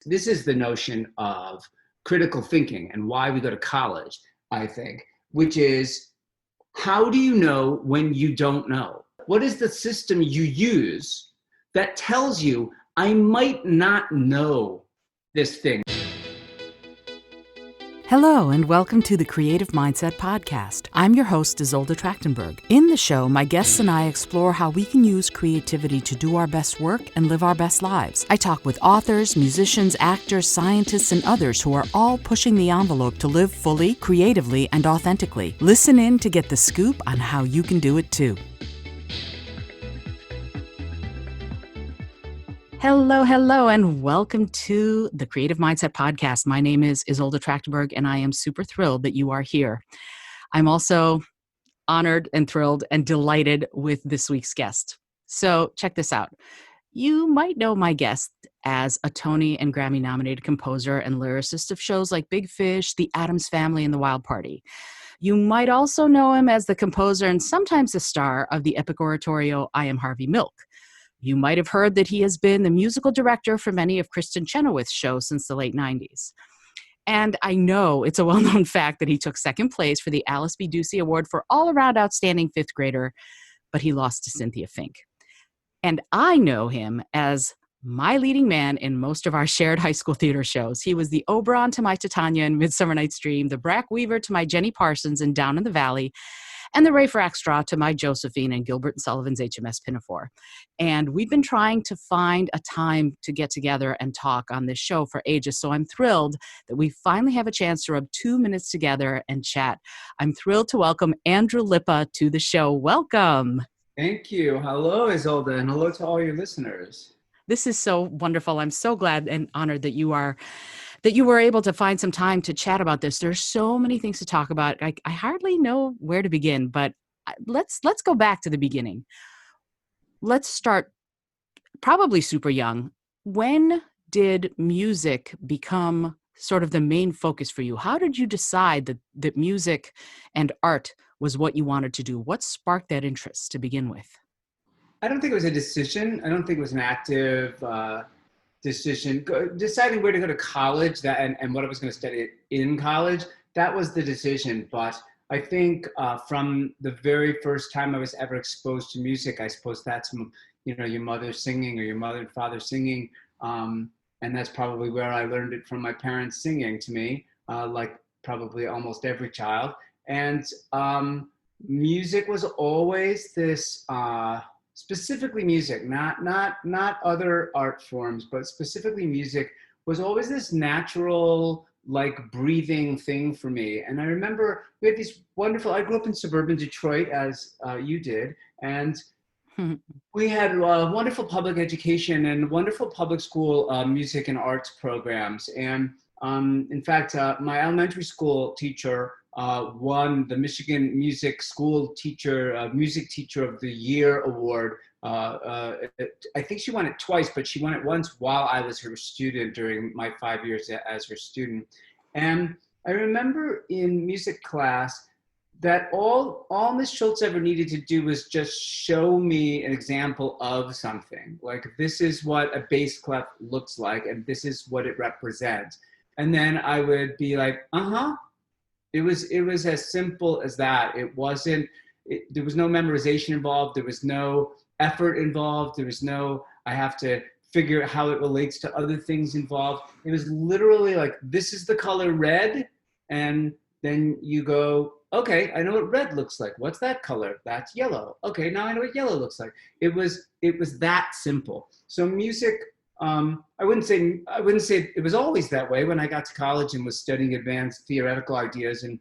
This is the notion of critical thinking and why we go to college, I think, which is, how do you know when you don't know? What is the system you use that tells you I might not know this thing? Hello, and welcome to the Creative Mindset Podcast. I'm your host, Isolde Trachtenberg. In the show, my guests and I explore how we can use creativity to do our best work and live our best lives. I talk with authors, musicians, actors, scientists, and others who are all pushing the envelope to live fully, creatively, and authentically. Listen in to get the scoop on how you can do it too. Hello, and welcome to the Creative Mindset Podcast. My name is Isolde Trachtenberg, and I am super thrilled that you are here. I'm also honored and thrilled and delighted with this week's guest. So check this out. You might know my guest as a Tony and Grammy-nominated composer and lyricist of shows like Big Fish, The Addams Family, and The Wild Party. You might also know him as the composer and sometimes the star of the epic oratorio, I Am Harvey Milk. You might have heard that he has been the musical director for many of Kristen Chenoweth's shows since the late 90s. And I know it's a well-known fact that he took second place for the Alice B. Ducey Award for all-around outstanding fifth grader, but he lost to Cynthia Fink. And I know him as my leading man in most of our shared high school theater shows. He was the Oberon to my Titania in Midsummer Night's Dream, the Brack Weaver to my Jenny Parsons in Down in the Valley, and the Ray Frackstraw to my Josephine and Gilbert and Sullivan's HMS Pinafore. And we've been trying to find a time to get together and talk on this show for ages, so I'm thrilled that we finally have a chance to rub 2 minutes together and chat. I'm thrilled to welcome Andrew Lippa to the show. Welcome. Thank you. Hello, Isolde, and hello to all your listeners. This is so wonderful. I'm so glad and honored that you were able to find some time to chat about this. There's so many things to talk about. I hardly know where to begin, but let's go back to the beginning. Let's start probably super young. When did music become sort of the main focus for you? How did you decide that music and art was what you wanted to do? What sparked that interest to begin with? I don't think it was a decision. I don't think it was an active decision. Deciding where to go to college and what I was going to study in college, that was the decision. But I think from the very first time I was ever exposed to music, I suppose that's, your mother singing or your mother and father singing. And that's probably where I learned it, from my parents singing to me, like probably almost every child. And music was always this, specifically music, not other art forms, but specifically music was always this natural, like, breathing thing for me. And I remember we had these I grew up in suburban Detroit, as you did, and we had wonderful public education and wonderful public school music and arts programs. And in fact, my elementary school teacher won the Michigan Music School Music Teacher of the Year award. I think she won it twice, but she won it once while I was her student during my 5 years as her student. And I remember in music class that all Miss Schultz ever needed to do was just show me an example of something. Like, this is what a bass clef looks like, and this is what it represents. And then I would be like, It was as simple as that. There was no memorization involved. There was no effort involved. There was no, I have to figure out how it relates to other things involved. It was literally like, this is the color red. And then you go, okay, I know what red looks like. What's that color? That's yellow. Okay, now I know what yellow looks like. It was that simple. So music, I wouldn't say it was always that way. When I got to college and was studying advanced theoretical ideas and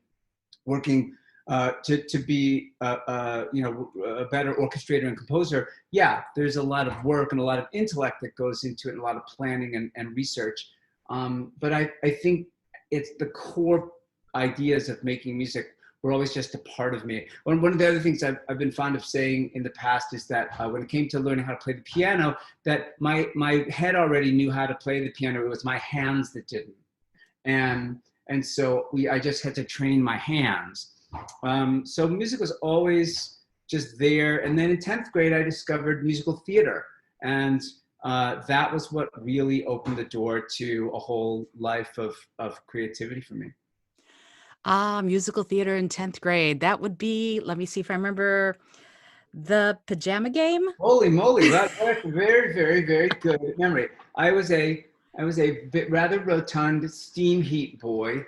working to be a better orchestrator and composer, yeah, there's a lot of work and a lot of intellect that goes into it, and a lot of planning and research. But I think it's the core ideas of making music were always just a part of me. One of the other things I've been fond of saying in the past is that when it came to learning how to play the piano, that my head already knew how to play the piano. It was my hands that didn't. And so I just had to train my hands. So music was always just there. And then in 10th grade, I discovered musical theater. And that was what really opened the door to a whole life of creativity for me. Musical theater in 10th grade. That would be, let me see if I remember, the Pajama Game. Holy moly! That's a very, very, very good memory. I was a bit rather rotund steam heat boy.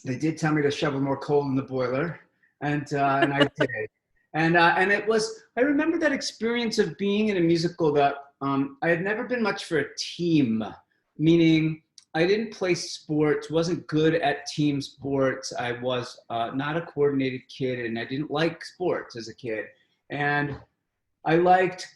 They did tell me to shovel more coal in the boiler, and I did. And it was, I remember that experience of being in a musical that I had never been much for a team, meaning I didn't play sports, wasn't good at team sports. I was not a coordinated kid, and I didn't like sports as a kid. And I liked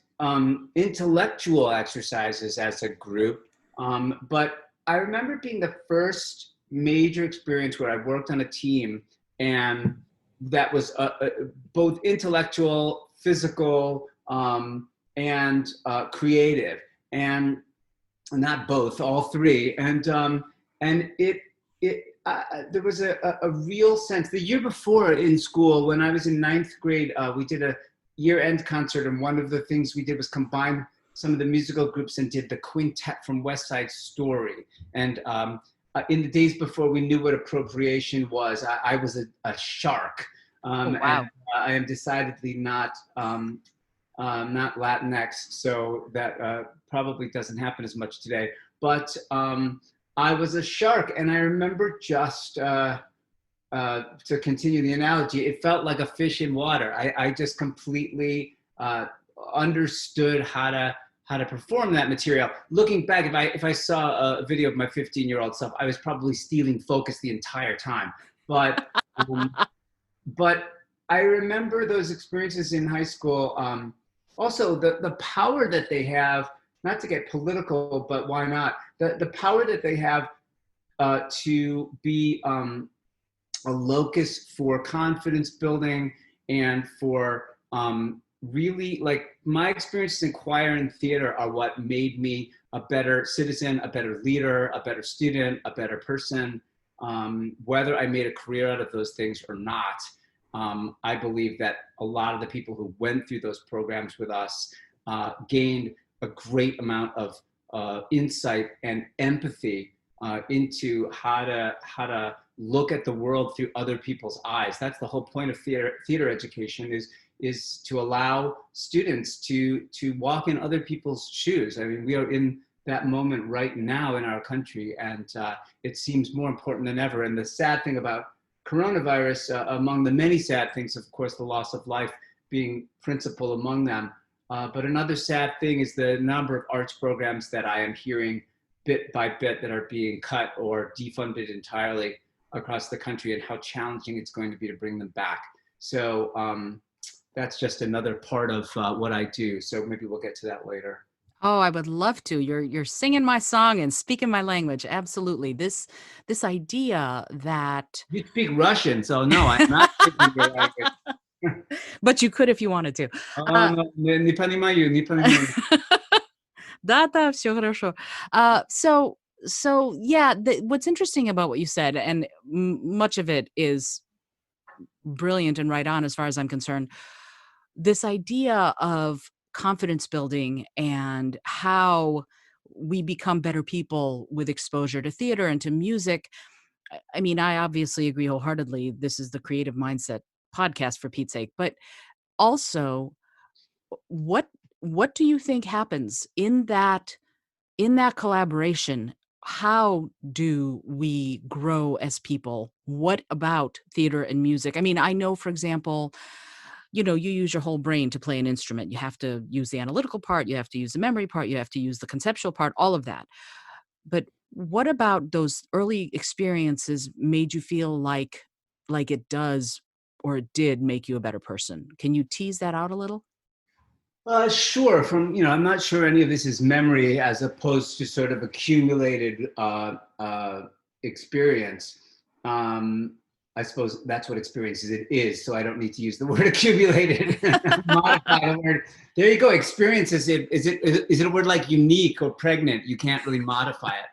intellectual exercises as a group. But I remember being the first major experience where I worked on a team, and that was both intellectual, physical, and creative, and not both, all three. And there was a real sense. The year before in school, when I was in ninth grade, we did a year-end concert, and one of the things we did was combine some of the musical groups and did the quintet from West Side Story. And in the days before we knew what appropriation was, I was a shark. Wow. And I am decidedly not Latinx, so that probably doesn't happen as much today. But I was a shark, and I remember just, to continue the analogy, it felt like a fish in water. I just completely understood how to perform that material. Looking back, if I saw a video of my 15-year-old self, I was probably stealing focus the entire time. But but I remember those experiences in high school. Also, the power that they have, not to get political, but why not? The power that they have to be a locus for confidence building and for really, like, my experiences in choir and theater are what made me a better citizen, a better leader, a better student, a better person. Whether I made a career out of those things or not, I believe that a lot of the people who went through those programs with us gained a great amount of insight and empathy into how to look at the world through other people's eyes. That's the whole point of theater education, is to allow students to walk in other people's shoes. I mean, we are in that moment right now in our country, and it seems more important than ever. And the sad thing about coronavirus, among the many sad things, of course, the loss of life being principal among them. But another sad thing is the number of arts programs that I am hearing bit by bit that are being cut or defunded entirely across the country, and how challenging it's going to be to bring them back. So that's just another part of what I do. So maybe we'll get to that later. Oh, I would love to. You're singing my song and speaking my language. Absolutely. This idea that You speak Russian, so no, I'm not speaking your language. but you could if you wanted to. No, не понимаю, не понимаю. Да, все хорошо. So yeah, what's interesting about what you said, and much of it is brilliant and right on as far as I'm concerned, this idea of confidence building and how we become better people with exposure to theater and to music. I mean, I obviously agree wholeheartedly. This is the Creative Mindset podcast, for Pete's sake. But also, what do you think happens in that collaboration? How do we grow as people? What about theater and music? I mean, I know, for example, you use your whole brain to play an instrument. You have to use the analytical part, you have to use the memory part, you have to use the conceptual part, all of that. But what about those early experiences made you feel like it does, or it did make you a better person? Can you tease that out a little? Sure. I'm not sure any of this is memory as opposed to sort of accumulated experience. I suppose that's what experiences it is, so I don't need to use the word accumulated. Modify the word. There you go. Experience is it a word like unique or pregnant? You can't really modify it.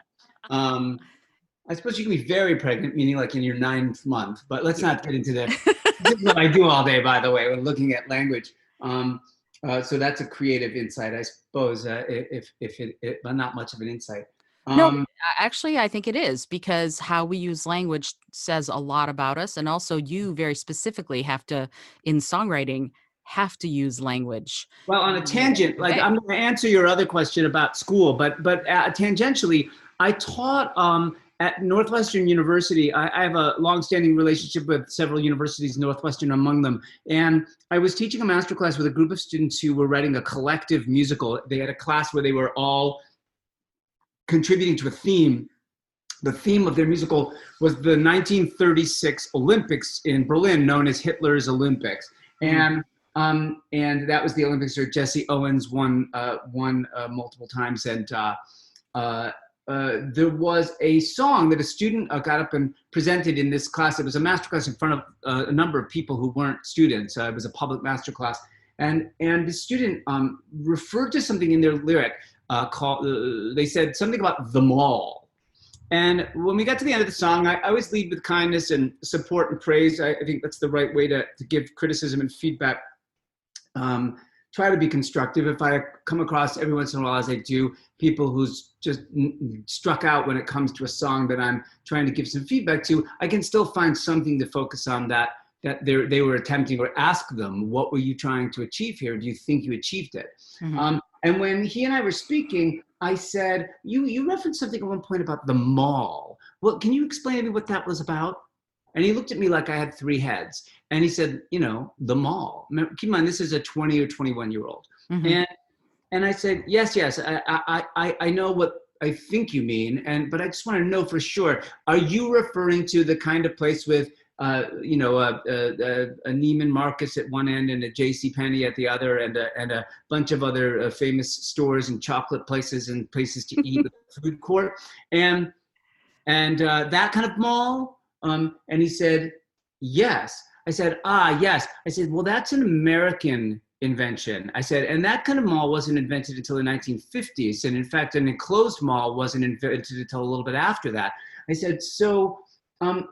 I suppose you can be very pregnant, meaning like in your 9th month. But let's not get into that. This is what I do all day, by the way, when looking at language. So that's a creative insight, I suppose, if it, but not much of an insight. No, Um, actually, I think it is because how we use language says a lot about us. And also, you very specifically have to, in songwriting, have to use language well, on a tangent, like today. I'm going to answer your other question about school, but tangentially, I taught at Northwestern University. I have a long-standing relationship with several universities, Northwestern among them, and I was teaching a masterclass with a group of students who were writing a collective musical. They had a class where they were all contributing to a theme. The theme of their musical was the 1936 Olympics in Berlin, known as Hitler's Olympics. Mhm. And that was the Olympics where Jesse Owens won multiple times. And there was a song that a student got up and presented in this class. It was a masterclass in front of a number of people who weren't students. It was a public masterclass. And the student referred to something in their lyric called, they said something about the mall. And when we got to the end of the song, I always lead with kindness and support and praise. I think that's the right way to give criticism and feedback. Try to be constructive. If I come across every once in a while, as I do, people who's just struck out when it comes to a song that I'm trying to give some feedback to, I can still find something to focus on that they were attempting, or ask them, what were you trying to achieve here? Do you think you achieved it? Mhm. And when he and I were speaking, I said, you referenced something at one point about the mall. Well, can you explain to me what that was about? And he looked at me like I had three heads. And he said, the mall. Keep in mind, this is a 20 or 21-year-old. Mhm. And I said, yes, I know what I think you mean, but I just want to know for sure. Are you referring to the kind of place with, a Neiman Marcus at one end and a J.C. Penney at the other, and a bunch of other famous stores and chocolate places and places to eat with a food court, and that kind of mall? And he said, yes. I said, yes. I said, well, that's an American invention. I said, and that kind of mall wasn't invented until the 1950s. And in fact, an enclosed mall wasn't invented until a little bit after that. I said, so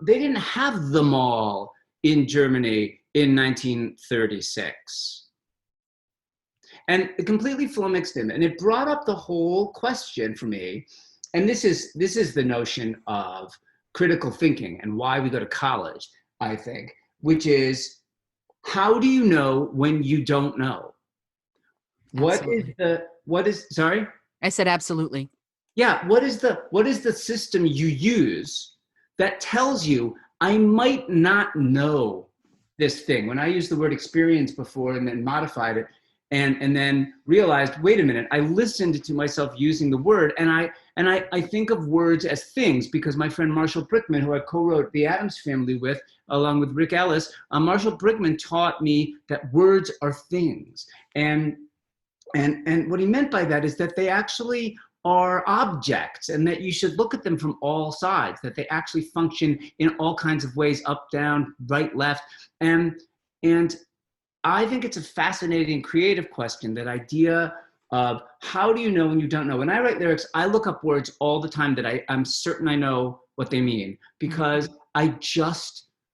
they didn't have the mall in Germany in 1936. And it completely flummoxed him. And it brought up the whole question for me. And this is the notion of critical thinking and why we go to college, I think, which is, how do you know when you don't know? Absolutely. Sorry? I said absolutely. Yeah, what is the system you use that tells you I might not know this thing? When I used the word experience before and then modified it, and then realized, wait a minute, I listened to myself using the word, and I think of words as things, because my friend Marshall Brickman, who I co-wrote The Addams Family with, along with Rick Ellis, Marshall Brickman taught me that words are things. And what he meant by that is that they actually are objects, and that you should look at them from all sides, that they actually function in all kinds of ways, up, down, right, left. And I think it's a fascinating creative question, that idea of how do you know when you don't know? When I write lyrics, I look up words all the time that I'm certain I know what they mean, because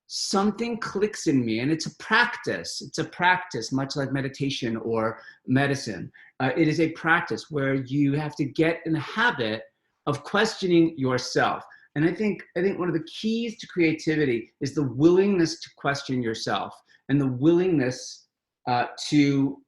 something clicks in me, and it's a practice. It's a practice, much like meditation or medicine. It is a practice where you have to get in the habit of questioning yourself. And I think one of the keys to creativity is the willingness to question yourself, and the willingness to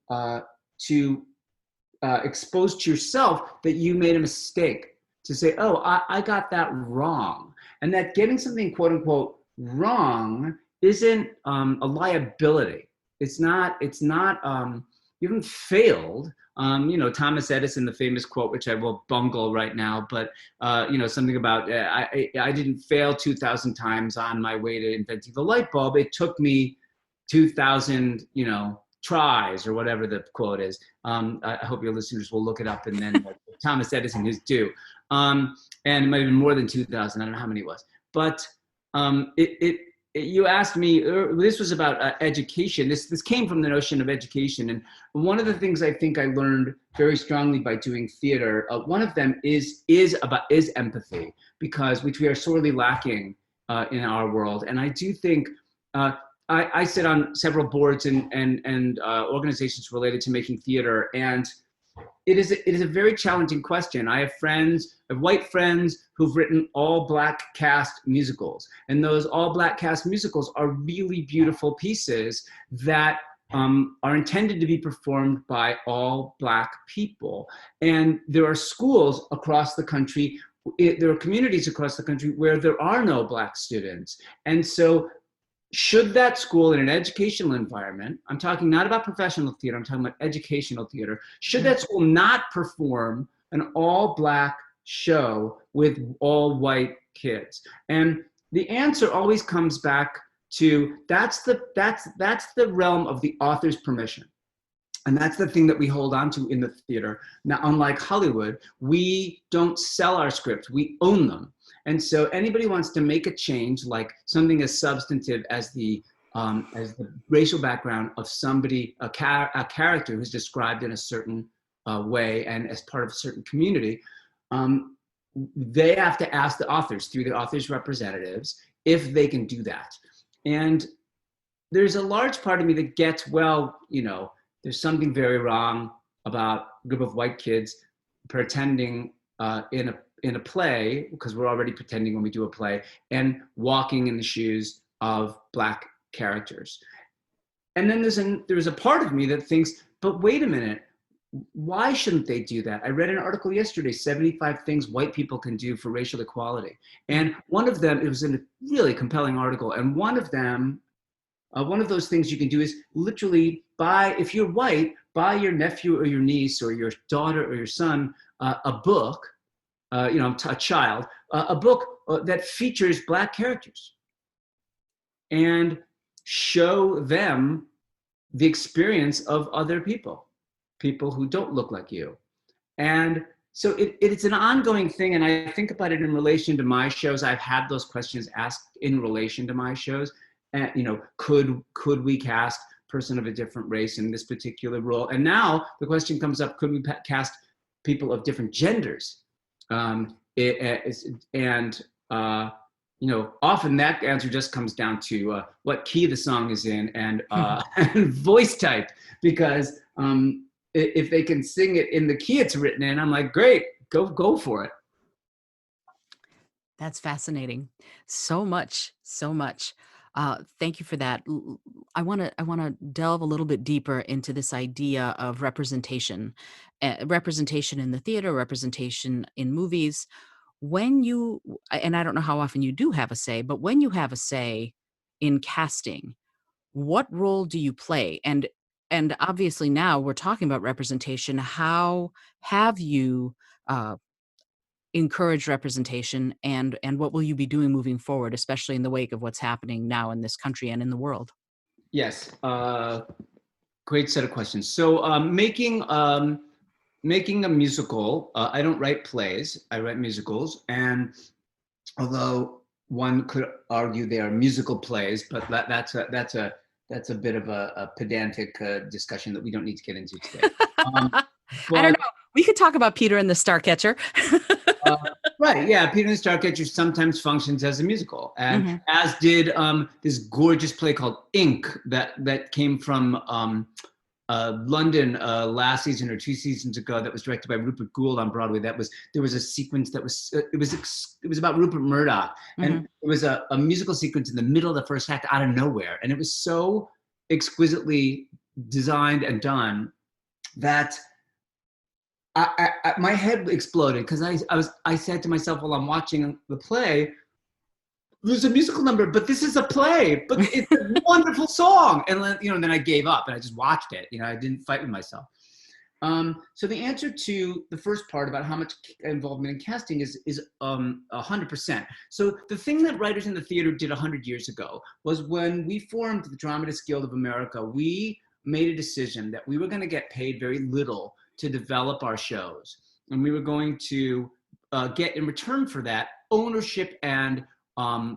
expose to yourself that you made a mistake, to say, oh, I got that wrong. And that getting something quote unquote wrong isn't a liability. It's not you haven't failed. Thomas Edison, the famous quote, which I will bungle right now, but something about I didn't fail 2,000 times on my way to inventing the light bulb. It took me 2,000, tries, or whatever the quote is. I hope your listeners will look it up, and then Thomas Edison is due. And it might have been more than 2,000. I don't know how many it was. But you asked me, this was about education. This came from the notion of education. And one of the things I think I learned very strongly by doing theater, one of them is empathy, which we are sorely lacking in our world. And I do think I sit on several boards and organizations related to making theater, and it is a very challenging question. I have white friends who've written all black cast musicals, and those all black cast musicals are really beautiful pieces that are intended to be performed by all black people. And there are schools across the country, there are communities across the country where there are no black students. And so should that school in an educational environment, I'm talking not about professional theater, I'm talking about educational theater, should that school not perform an all black show with all white kids? And the answer always comes back to that's the realm of the author's permission. And that's the thing that we hold on to in the theater. Now, unlike Hollywood, we don't sell our scripts, we own them. And so anybody wants to make a change, like something as substantive as the racial background of somebody, a character who's described in a certain way and as part of a certain community, they have to ask the authors through the authors' representatives if they can do that. And there's a large part of me that gets, well, you know, there's something very wrong about a group of white kids pretending in a play, because we're already pretending when we do a play, and walking in the shoes of black characters. And then there's a part of me that thinks, but wait a minute, why shouldn't they do that? I read an article yesterday, 75 things white people can do for racial equality. And one of them, it was in a really compelling article, and one of those things you can do is literally if you're white, buy your nephew or your niece or your daughter or your son a book, a child, a book that features black characters, and show them the experience of other people who don't look like you. And so it's an ongoing thing, and I think about it in relation to my shows. I've had those questions asked in relation to my shows. And, could we cast a person of a different race in this particular role? And now the question comes up, could we cast people of different genders? Often that answer just comes down to what key the song is in and voice type, because if they can sing it in the key it's written in, I'm like, great, go for it. That's fascinating. So much. Thank you for that. I want to delve a little bit deeper into this idea of representation, representation in the theater, representation in movies. And I don't know how often you do have a say, but when you have a say in casting, what role do you play? And obviously now we're talking about representation. How have you encouraged representation, and what will you be doing moving forward, especially in the wake of what's happening now in this country and in the world? Yes, great set of questions. So making a musical, I don't write plays, I write musicals. And although one could argue they are musical plays, but that's a bit of a pedantic discussion that we don't need to get into today. I don't know. We could talk about Peter and the Starcatcher. Right, yeah. Peter and the Starcatcher sometimes functions as a musical, and as did this gorgeous play called Ink that came from London last season or 2 seasons ago, that was directed by Rupert Gould on Broadway. There was a sequence that was it was about Rupert Murdoch, and it was a musical sequence in the middle of the first act out of nowhere, and it was so exquisitely designed and done that my head exploded, because I said to myself while I'm watching the play, there's a musical number, but this is a play, but it's a wonderful song. And then I gave up and I just watched it. I didn't fight with myself. So the answer to the first part about how much involvement in casting is 100%. So the thing that writers in the theater did 100 years ago was, when we formed the Dramatists Guild of America, we made a decision that we were going to get paid very little to develop our shows. And we were going to get, in return for that, ownership and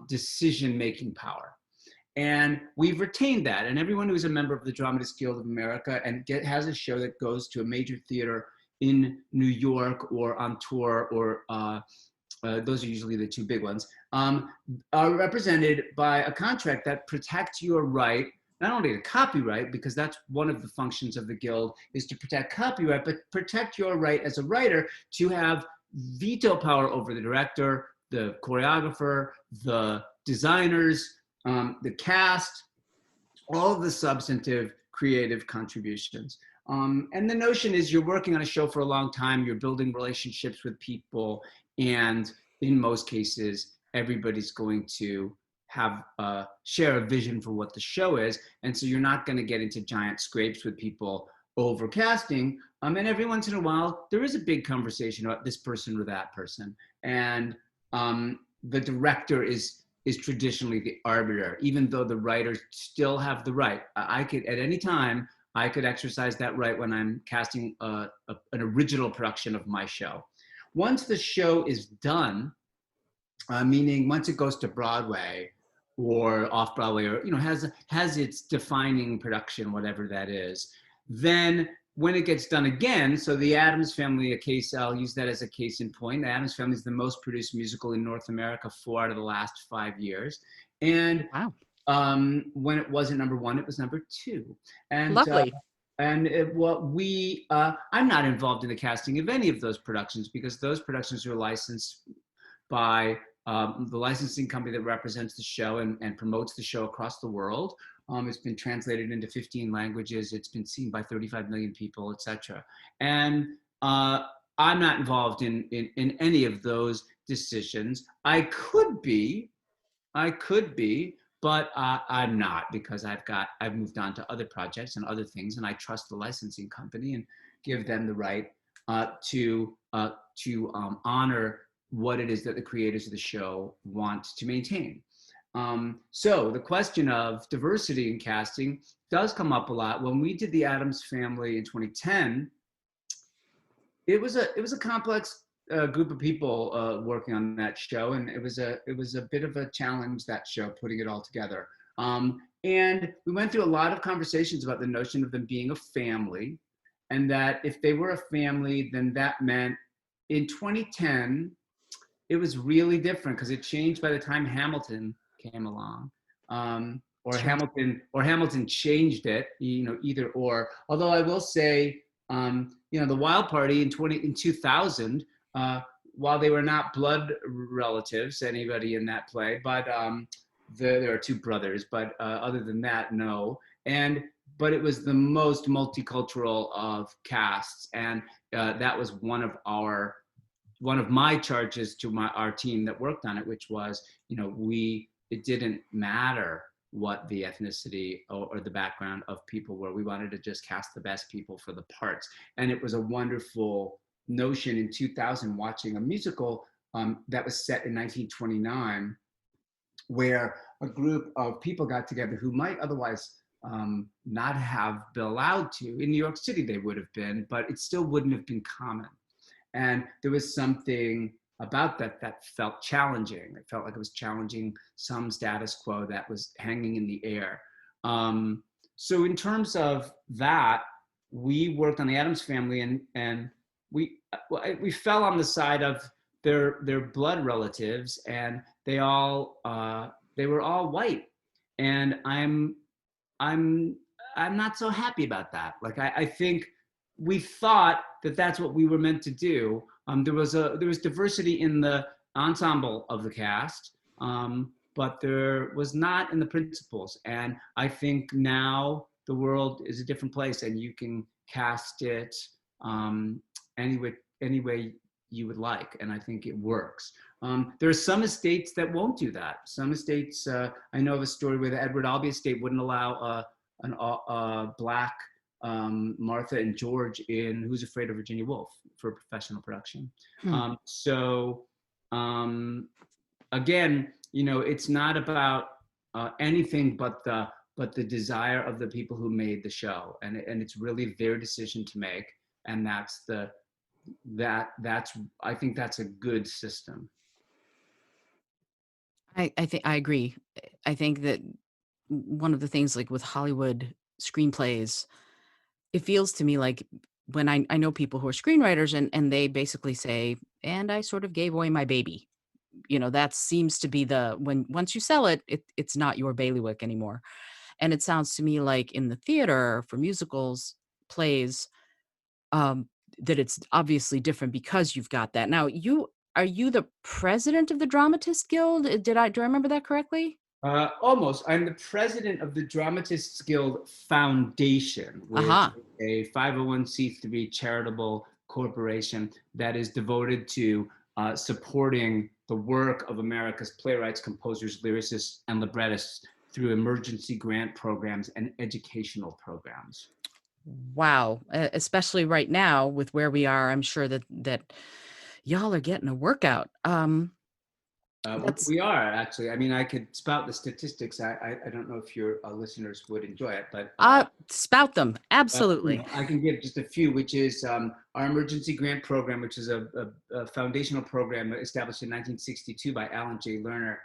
decision-making power. And we've retained that. And everyone who is a member of the Dramatists Guild of America and has a show that goes to a major theater in New York or on tour or those are usually the two big ones, are represented by a contract that protects your right, not only to copyright, because that's one of the functions of the guild, is to protect copyright, but protect your right as a writer to have veto power over the director, the choreographer, the designers, the cast, all of the substantive creative contributions. And the notion is you're working on a show for a long time, you're building relationships with people, and in most cases, everybody's going to have share a vision for what the show is. And so you're not going to get into giant scrapes with people over casting. And every once in a while, there is a big conversation about this person or that person. And the director is traditionally the arbiter, even though the writers still have the right. I could, at any time, I could exercise that right when I'm casting an original production of my show. Once the show is done, meaning once it goes to Broadway or off Broadway, or has its defining production, whatever that is, then when it gets done again, so the Addams Family, I'll use that as a case in point. The Addams Family is the most produced musical in North America 4 out of the last 5 years. And Wow. When it wasn't number 1, it was number 2. And Lovely. I'm not involved in the casting of any of those productions, because those productions are licensed by the licensing company that represents the show and promotes the show across the world. It's been translated into 15 languages. It's been seen by 35 million people, etc. And I'm not involved in any of those decisions. I could be, but I'm not, because I've moved on to other projects and other things, and I trust the licensing company and give them the right to honor what it is that the creators of the show want to maintain. So the question of diversity in casting does come up a lot. When we did the Addams Family in 2010, it was a complex group of people working on that show, and it was a bit of a challenge, that show, putting it all together. And we went through a lot of conversations about the notion of them being a family, and that if they were a family, then that meant in 2010 it was really different, because it changed by the time Hamilton came along, or Sure. Hamilton changed it, either or. Although I will say, the Wild Party in 2000, while they were not blood relatives, anybody in that play, but there are 2 brothers, but other than that, no. But it was the most multicultural of casts, and that was one of my charges to our team that worked on it, which was, it didn't matter what the ethnicity or the background of people were. We wanted to just cast the best people for the parts. And it was a wonderful notion in 2000, watching a musical that was set in 1929, where a group of people got together who might otherwise not have been allowed to. In New York City, they would have been, but it still wouldn't have been common. And there was something about that felt challenging. It felt like it was challenging some status quo that was hanging in the air. So in terms of that, we worked on the Addams Family, and we fell on the side of their blood relatives, and they were all white, and I'm not so happy about that. Like I think we thought that that's what we were meant to do. There was diversity in the ensemble of the cast, but there was not in the principals. And I think now the world is a different place, and you can cast it any way you would like, and I think it works. There are some estates that won't do that. Some estates, I know of a story where the Edward Albee estate wouldn't allow a Black Martha and George in Who's Afraid of Virginia Woolf for professional production. Again, it's not about anything but the desire of the people who made the show, and it's really their decision to make, and I think that's a good system. I think I agree. I think that one of the things, like with Hollywood screenplays, it feels to me like when I know people who are screenwriters and they basically say, and I sort of gave away my baby. That seems to be when once you sell it, it's not your bailiwick anymore. And it sounds to me like in the theater for musicals, plays, um, that it's obviously different because you've got that. Now, are you the president of the Dramatist Guild? Do I remember that correctly? Almost. I'm the president of the Dramatists Guild Foundation, which Aha. is a 501c3 charitable corporation that is devoted to supporting the work of America's playwrights, composers, lyricists, and librettists through emergency grant programs and educational programs. Wow. Especially right now with where we are, I'm sure that y'all are getting a workout. That's We are actually. I mean, I could spout the statistics. I don't know if your listeners would enjoy it, but spout them. Absolutely. I can give just a few, which is our emergency grant program, which is a foundational program established in 1962 by Alan J. Lerner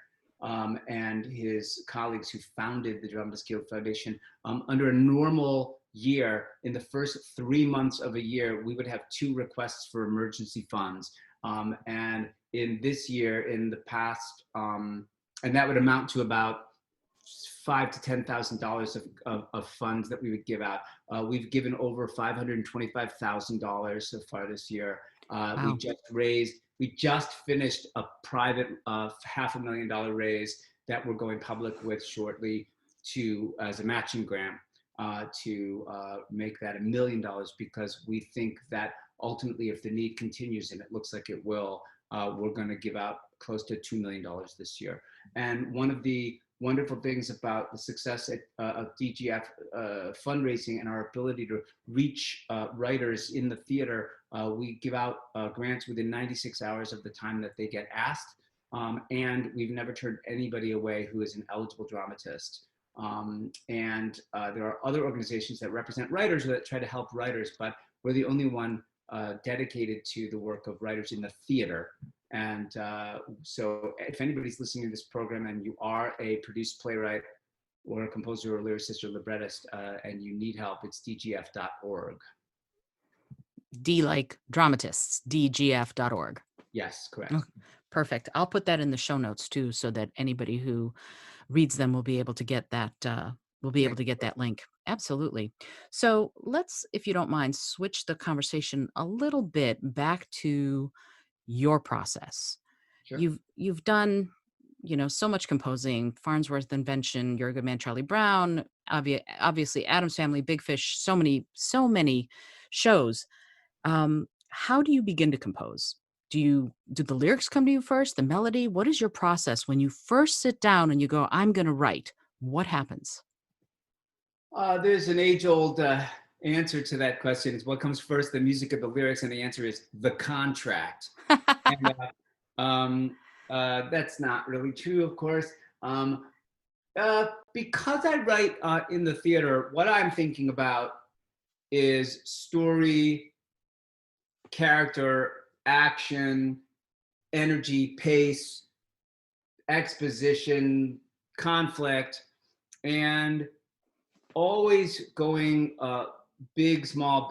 and his colleagues who founded the Dramatist Guild Foundation. Under a normal year, in the first 3 months of a year, we would have 2 requests for emergency funds. And in this year, in the past, and that would amount to about $5,000 to $10,000 of funds that we would give out. We've given over $525,000 so far this year. Wow. We just finished a private $500,000 raise that we're going public with shortly as a matching grant to make that $1 million, because we think that ultimately, if the need continues, and it looks like it will, we're going to give out close to $2 million this year. And one of the wonderful things about the success of DGF fundraising and our ability to reach writers in the theater, we give out grants within 96 hours of the time that they get asked. And we've never turned anybody away who is an eligible dramatist. And there are other organizations that represent writers that try to help writers, but we're the only one dedicated to the work of writers in the theater. And so if anybody's listening to this program and you are a produced playwright or a composer or lyricist or librettist and you need help, it's dgf.org. D like dramatists, dgf.org. Yes, correct. Oh, perfect. I'll put that in the show notes too, so that anybody who reads them will be able to get that link. Absolutely. So let's, if you don't mind, switch the conversation a little bit back to your process. Sure. You've done, so much composing: Farnsworth Invention, You're a Good Man, Charlie Brown, obviously Addams Family, Big Fish, so many shows. How do you begin to compose? Do the lyrics come to you first, the melody? What is your process when you first sit down and you go, I'm going to write? What happens? There's an age-old answer to that question. Is what comes first, the music or the lyrics? And the answer is the contract. And that's not really true, of course. Because I write in the theater, what I'm thinking about is story, character, action, energy, pace, exposition, conflict, and always going big, small,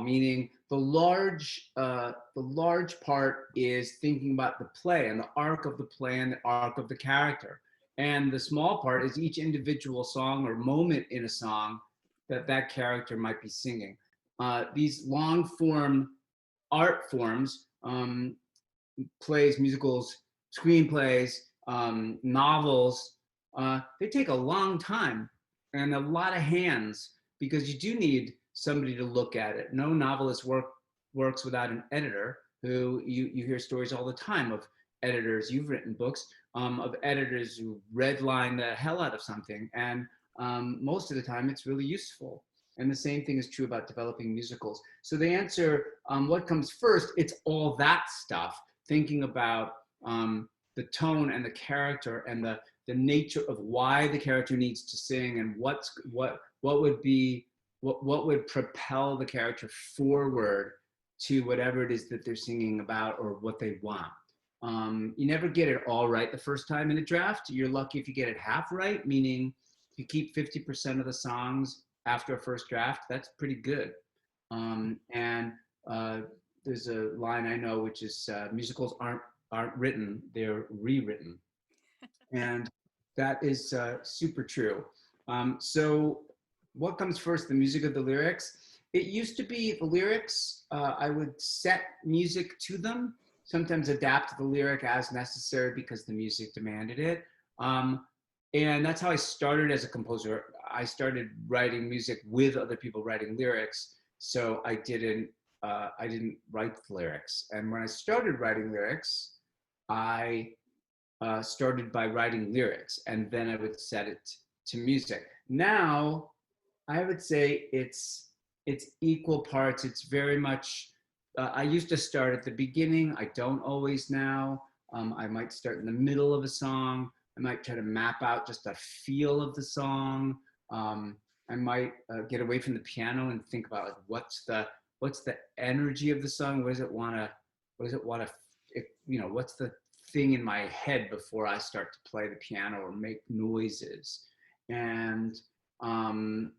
meaning the large part is thinking about the play and the arc of the play and the arc of the character. And the small part is each individual song or moment in a song that character might be singing. These long form art forms, plays, musicals, screenplays, novels, they take a long time and a lot of hands, because you do need somebody to look at it. No novelist works without an editor. Who you hear stories all the time of editors. You've written books of editors who redline the hell out of something, and most of the time it's really useful. And the same thing is true about developing musicals. So the answer, what comes first, it's all that stuff, thinking about the tone and the character and the nature of why the character needs to sing, and what would propel the character forward to whatever it is that they're singing about or what they want. You never get it all right the first time in a draft. You're lucky if you get it half right, meaning if you keep 50% of the songs after a first draft, that's pretty good. And there's a line I know, which is musicals aren't written, they're rewritten. And that is super true. So what comes first, the music or the lyrics? It used to be the lyrics. I would set music to them, sometimes adapt the lyric as necessary because the music demanded it. And that's how I started as a composer. I started writing music with other people writing lyrics. So I didn't write the lyrics. And when I started writing lyrics, I started by writing lyrics, and then I would set it to music. Now, I would say it's equal parts. It's very much. I used to start at the beginning. I don't always now. I might start in the middle of a song. I might try to map out just a feel of the song. I might get away from the piano and think about like what's the energy of the song. What does it want to what's the thing in my head before I start to play the piano or make noises. And to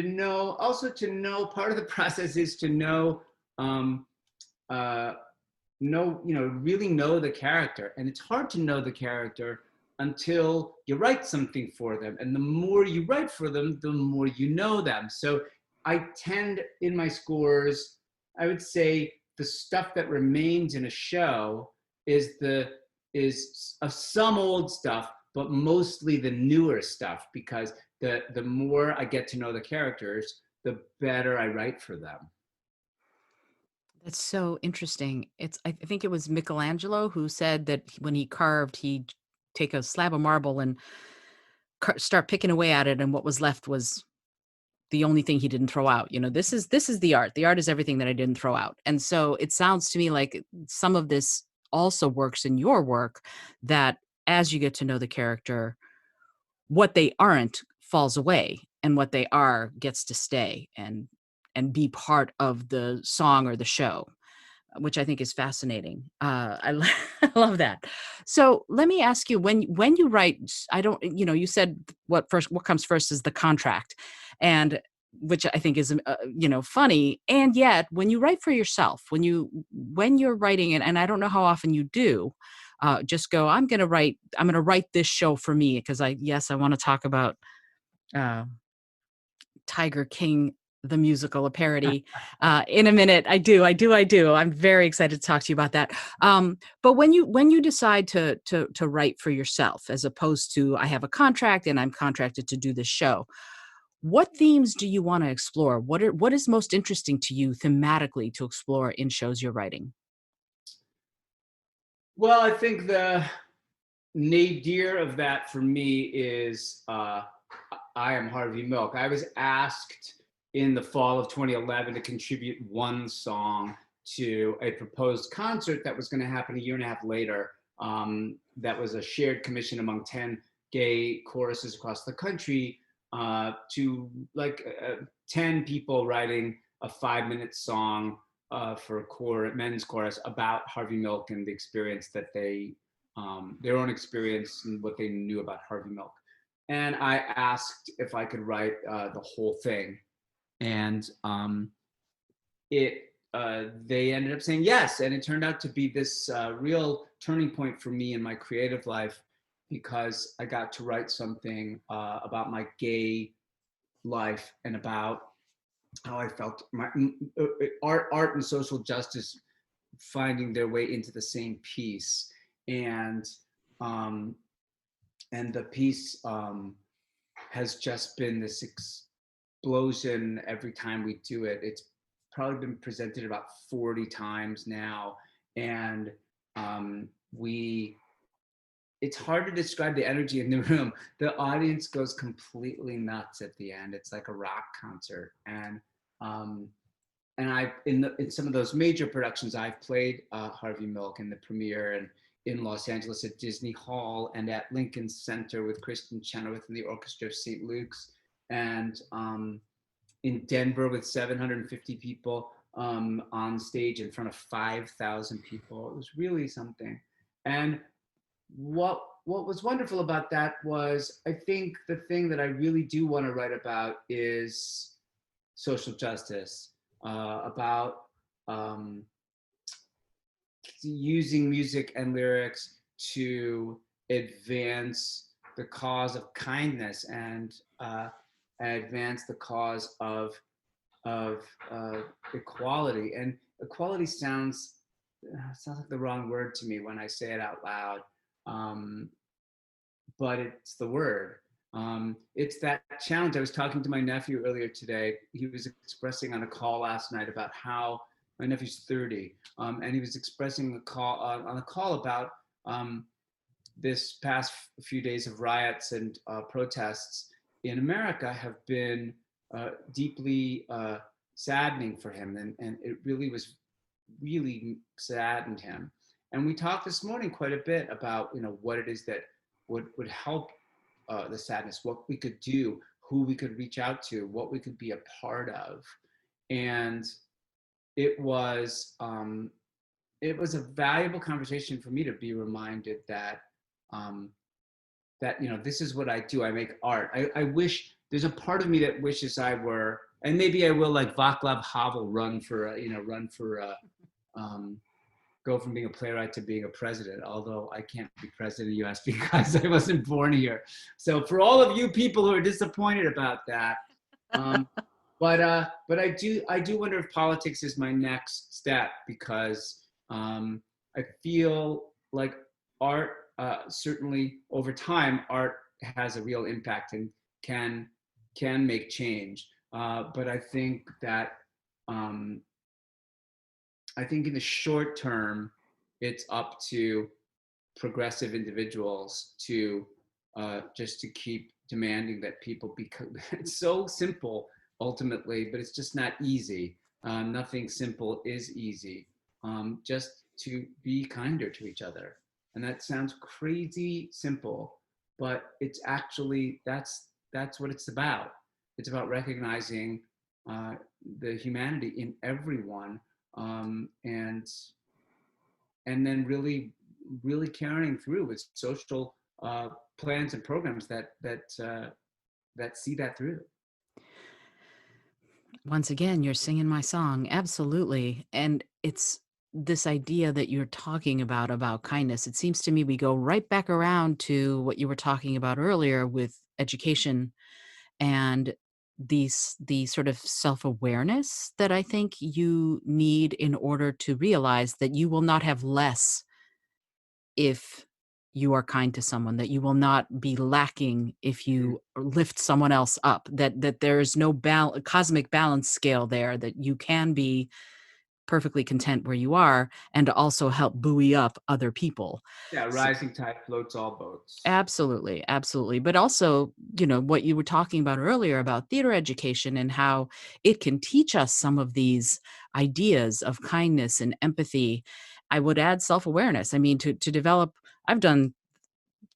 know, also to know, part of the process is to um, really know the character. And it's hard to know the character until you write something for them. And the more you write for them, the more you know them. So I tend in my scores, I would say the stuff that remains in a show is some old stuff, but mostly the newer stuff, because the more I get to know the characters, the better I write for them. That's so interesting. I think it was Michelangelo who said that when he carved, he'd take a slab of marble and start picking away at it, and what was left was the only thing he didn't throw out. This is the art. The art is everything that I didn't throw out. And so it sounds to me like some of this also works in your work, that as you get to know the character, what they aren't falls away, and what they are gets to stay and be part of the song or the show, which I think is fascinating. I love that. So let me ask you, when you write, I don't, you said what comes first is the contract, and which I think is, funny. And yet, when you write for yourself, when you're writing it, and I don't know how often you do, just go, I'm going to write this show for me, because I want to talk about uh, Tiger King the musical, a parody, in a minute. I do. I'm very excited to talk to you about that. But when you decide to write for yourself, as opposed to I have a contract and I'm contracted to do this show, what themes do you want to explore? What is most interesting to you thematically to explore in shows you're writing? Well, I think the nadir of that for me is I Am Harvey Milk. I was asked in the fall of 2011 to contribute one song to a proposed concert that was going to happen a year and a half later. That was a shared commission among 10 gay choruses across the country, to 10 people writing a 5-minute song for a men's chorus about Harvey Milk and the experience that their own experience and what they knew about Harvey Milk. And I asked if I could write the whole thing, and they ended up saying yes, and it turned out to be this real turning point for me in my creative life, because I got to write something about my gay life and about how I felt my art and social justice finding their way into the same piece. And the piece has just been this explosion every time we do it. It's probably been presented about 40 times now, and it's hard to describe the energy in the room. The audience goes completely nuts at the end. It's like a rock concert. And I in some of those major productions, I've played Harvey Milk in the premiere, and in Los Angeles at Disney Hall, and at Lincoln Center with Kristen Chenoweth and the Orchestra of St. Luke's, and in Denver with 750 people on stage in front of 5,000 people. It was really something. And what was wonderful about that was, I think the thing that I really do want to write about is social justice, about using music and lyrics to advance the cause of kindness and advance the cause of equality. And equality sounds like the wrong word to me when I say it out loud, but it's the word. It's that challenge. I was talking to my nephew earlier today. He was expressing on a call last night about how my nephew's 30, and he was expressing on a call about this past few days of riots and protests in America have been deeply saddening for him, and it really saddened him. And we talked this morning quite a bit about what it is that would help the sadness, what we could do, who we could reach out to, what we could be a part of. And it was a valuable conversation for me to be reminded that this is what I do. I make art. I wish there's a part of me that wishes I were, and maybe I will, like Václav Havel, go from being a playwright to being a president, although I can't be president of the US because I wasn't born here. So for all of you people who are disappointed about that, but I do wonder if politics is my next step, because I feel like art, certainly over time, art has a real impact and can make change. But I think that I think in the short term, it's up to progressive individuals to just to keep demanding that people become. It's so simple ultimately, but it's just not easy. Nothing simple is easy. Just to be kinder to each other, and that sounds crazy simple, but it's actually that's what it's about. It's about recognizing the humanity in everyone, and then really carrying through with social plans and programs that see that through. Once again, you're singing my song. Absolutely. And it's this idea that you're talking about kindness. It seems to me we go right back around to what you were talking about earlier with education and the sort of self-awareness that I think you need in order to realize that you will not have less if you are kind to someone, that you will not be lacking if you lift someone else up, that there is no cosmic balance scale there, that you can be perfectly content where you are and also help buoy up other people. Yeah, So, rising tide floats all boats. absolutely, absolutely. But also, what you were talking about earlier about theater education and how it can teach us some of these ideas of kindness and empathy. I would add self-awareness. I mean, to develop, I've done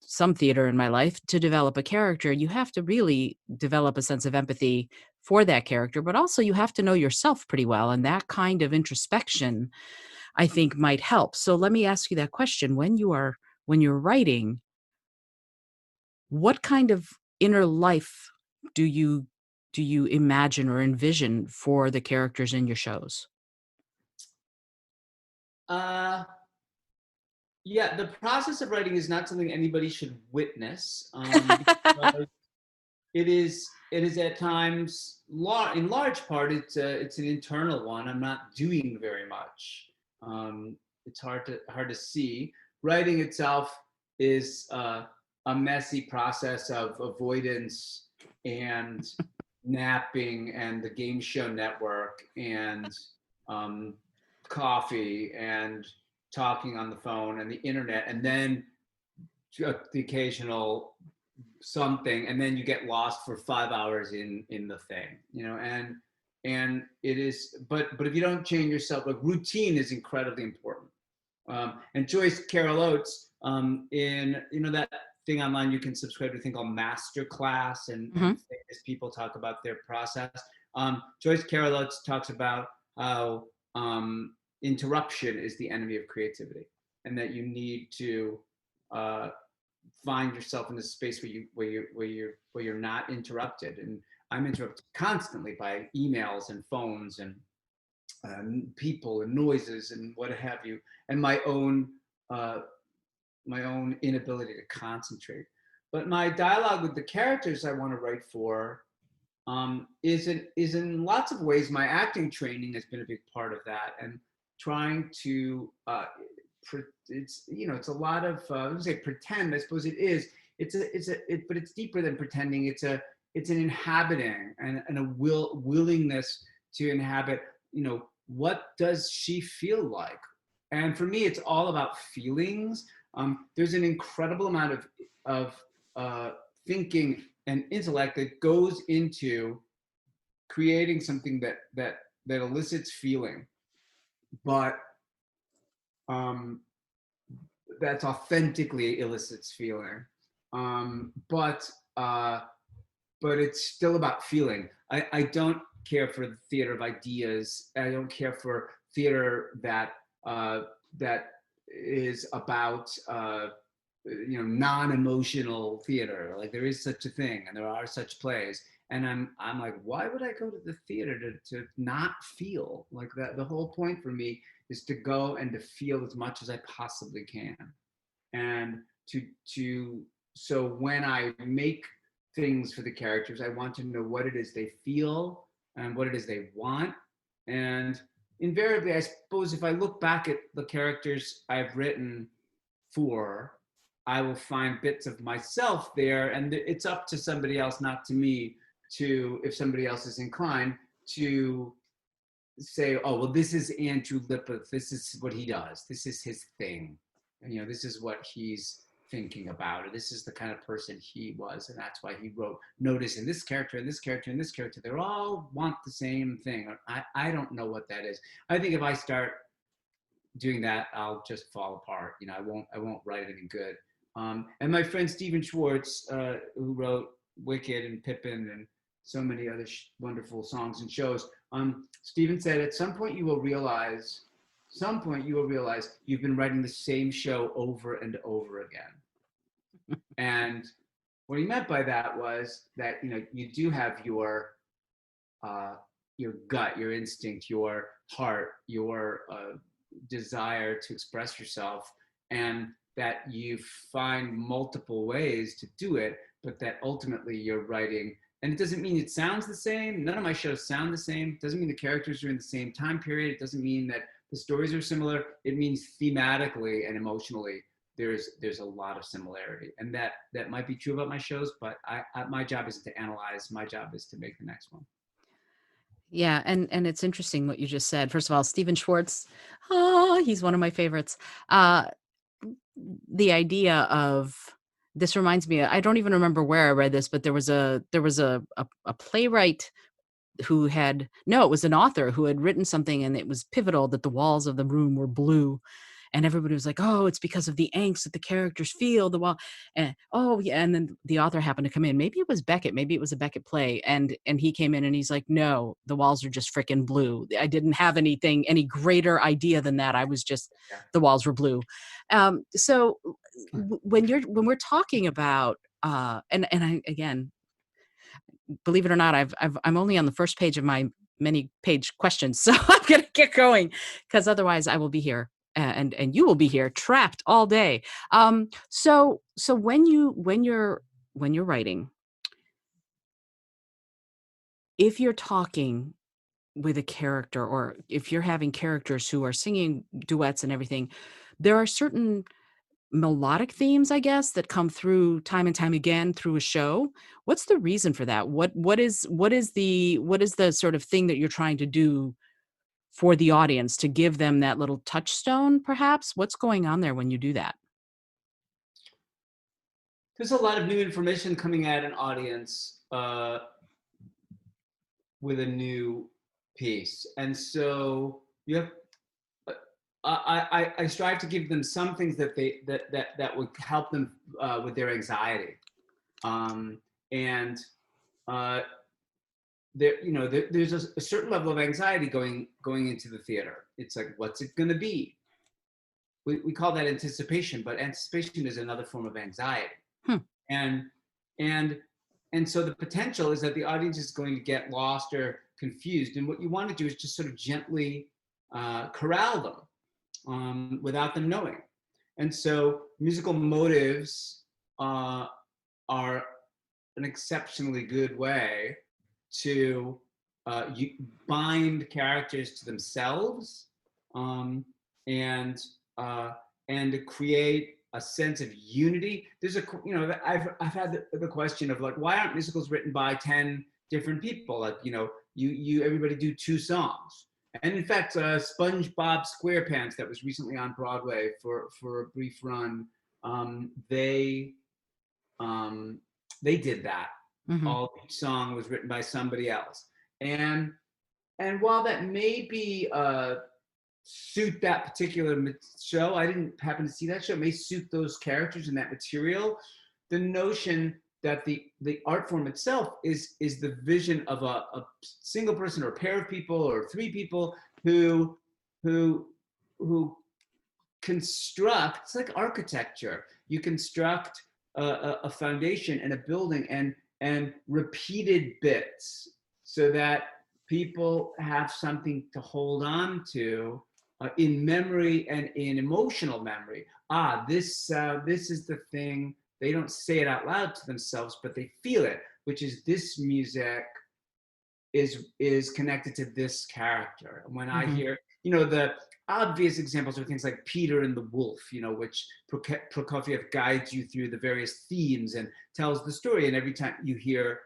some theater in my life. To develop a character, you have to really develop a sense of empathy for that character, but also you have to know yourself pretty well. And that kind of introspection, I think, might help. So let me ask you that question. When you're writing, what kind of inner life do you imagine or envision for the characters in your shows? Uh, yeah, the process of writing is not something anybody should witness, because it is at times, in large part, it's an internal one. I'm not doing very much. It's hard to see. Writing itself is a messy process of avoidance and napping and the game show network and um, coffee and talking on the phone and the internet, and then the occasional something, and then you get lost for 5 hours in the thing, and it is, but if you don't change yourself, like, routine is incredibly important. And Joyce Carol Oates, in that thing online you can subscribe to, a thing called Masterclass, and Mhm. famous people talk about their process. Joyce Carol Oates talks about how interruption is the enemy of creativity, and that you need to uh, find yourself in this space where you're not interrupted. And I'm interrupted constantly by emails and phones and people and noises and what have you, and uh, my own inability to concentrate. But my dialogue with the characters I want to write for is in lots of ways. My acting training has been a big part of that, and trying to it's it's a lot of I would say pretend. I suppose it is. But it's deeper than pretending. It's an inhabiting and a willingness to inhabit. What does she feel like? And for me, it's all about feelings. There's an incredible amount of thinking and intellect that goes into creating something that elicits feeling, but um, that's authentically elicits feeling. But it's still about feeling. I don't care for the theater of ideas. I don't care for theater that that is about non-emotional theater. Like, there is such a thing, and there are such plays. And I'm like, why would I go to the theater to not feel like that? The whole point for me is to go and to feel as much as I possibly can, and so when I make things for the characters, I want to know what it is they feel and what it is they want. And invariably, I suppose, if I look back at the characters I've written for, I will find bits of myself there, and it's up to somebody else, not to me, to, if somebody else is inclined, to say, oh, well, this is Andrew Lippa, this is what he does, this is his thing, and this is what he's thinking about, or this is the kind of person he was, and that's why he wrote, notice in this character and this character and this character, they all want the same thing. I don't know what that is. I think if I start doing that, I'll just fall apart. I won't write anything good. And my friend Stephen Schwartz, who wrote Wicked and Pippin and so many other wonderful songs and shows, Stephen said, at some point you will realize you've been writing the same show over and over again. And what he meant by that was that you do have your gut, your instinct, your heart, your desire to express yourself, and that you find multiple ways to do it, but that ultimately you're writing. And it doesn't mean it sounds the same. None of my shows sound the same. It doesn't mean the characters are in the same time period. It doesn't mean that the stories are similar. It means thematically and emotionally there's a lot of similarity. And that might be true about my shows, but my job isn't to analyze. My job is to make the next one. Yeah, and it's interesting what you just said. First of all, Stephen Schwartz, he's one of my favorites. The idea of this reminds me, I don't even remember where I read this, but there was a playwright who had, no, it was an author who had written something, and it was pivotal that the walls of the room were blue. And everybody was like, oh, it's because of the angst that the characters feel, the wall. And oh yeah. And then the author happened to come in. Maybe it was Beckett. Maybe it was a Beckett play. And he came in and he's like, no, the walls are just freaking blue. I didn't have any greater idea than that. I was just, the walls were blue. So when we're talking about, and I, again, believe it or not, I'm only on the first page of my many page questions. So I'm going to get going, because otherwise I will be here and you will be here trapped all day. So when you're writing, if you're talking with a character, or if you're having characters who are singing duets and everything, there are certain melodic themes, I guess, that come through time and time again through a show. What's the reason for that? What is the sort of thing that you're trying to do for the audience to give them that little touchstone, perhaps? What's going on there when you do that? There's a lot of new information coming at an audience with a new piece, and so you have. I strive to give them some things that would help them with their anxiety, and there's a certain level of anxiety going into the theater. It's like, what's it going to be? We call that anticipation, but anticipation is another form of anxiety. And and so the potential is that the audience is going to get lost or confused. And what you want to do is just sort of gently corral them without them knowing. And so musical motives are an exceptionally good way to bind characters to themselves, and and to create a sense of unity. There's I've had the question of like, why aren't musicals written by 10 different people? Like, you everybody do 2 songs. And in fact, SpongeBob SquarePants, that was recently on Broadway for a brief run, they did that. Mm-hmm. Each song was written by somebody else, and while that may be suit that particular show, I didn't happen to see that show. It may suit those characters and that material. The notion that the art form itself is the vision of a single person or a pair of people or 3 people who construct. It's like architecture. You construct a foundation and a building and repeated bits so that people have something to hold on to in memory and in emotional memory. This is the thing. They don't say it out loud to themselves, but they feel it, which is this music is connected to this character. And when I hear, the obvious examples are things like Peter and the Wolf, which Prokofiev guides you through the various themes and tells the story. And every time you hear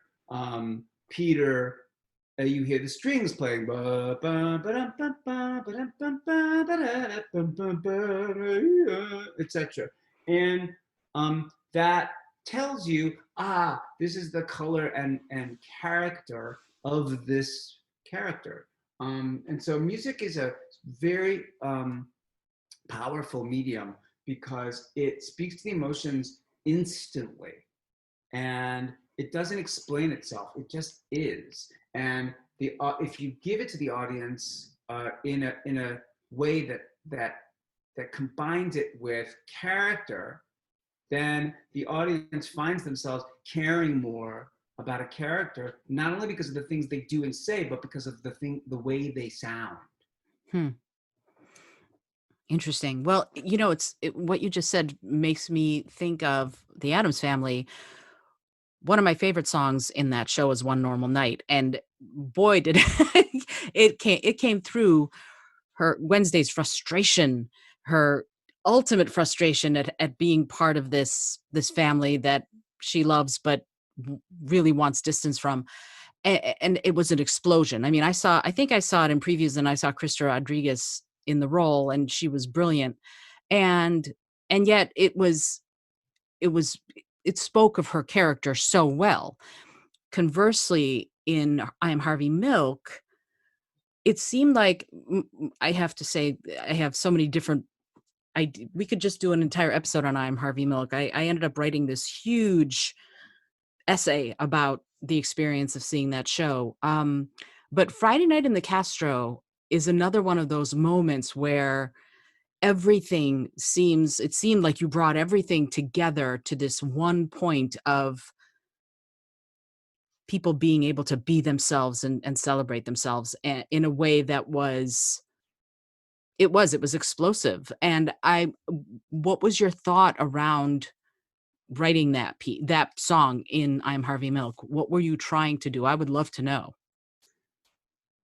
Peter, you hear the strings playing, etc. And that tells you, this is the color and character of this character. And so music is a very powerful medium because it speaks to the emotions instantly, and it doesn't explain itself. It just is. And if you give it to the audience in a way that combines it with character, then the audience finds themselves caring more about a character, not only because of the things they do and say, but because of the way they sound. Interesting. Well, what you just said makes me think of the Addams Family. One of my favorite songs in that show is One Normal Night, and boy, did it came through her Wednesday's frustration, her ultimate frustration at being part of this family that she loves but really wants distance from. And it was an explosion. I mean, I think I saw it in previews, and I saw Krista Rodriguez in the role, and she was brilliant. And yet it spoke of her character so well. Conversely, in I Am Harvey Milk, it seemed like, I have to say, I have so many different. We could just do an entire episode on I Am Harvey Milk. I ended up writing this huge essay about the experience of seeing that show. But Friday Night in the Castro is another one of those moments where it seemed like you brought everything together to this one point of people being able to be themselves and celebrate themselves in a way that was explosive. And what was your thought around writing that song in I'm Harvey Milk? What were you trying to do? I would love to know.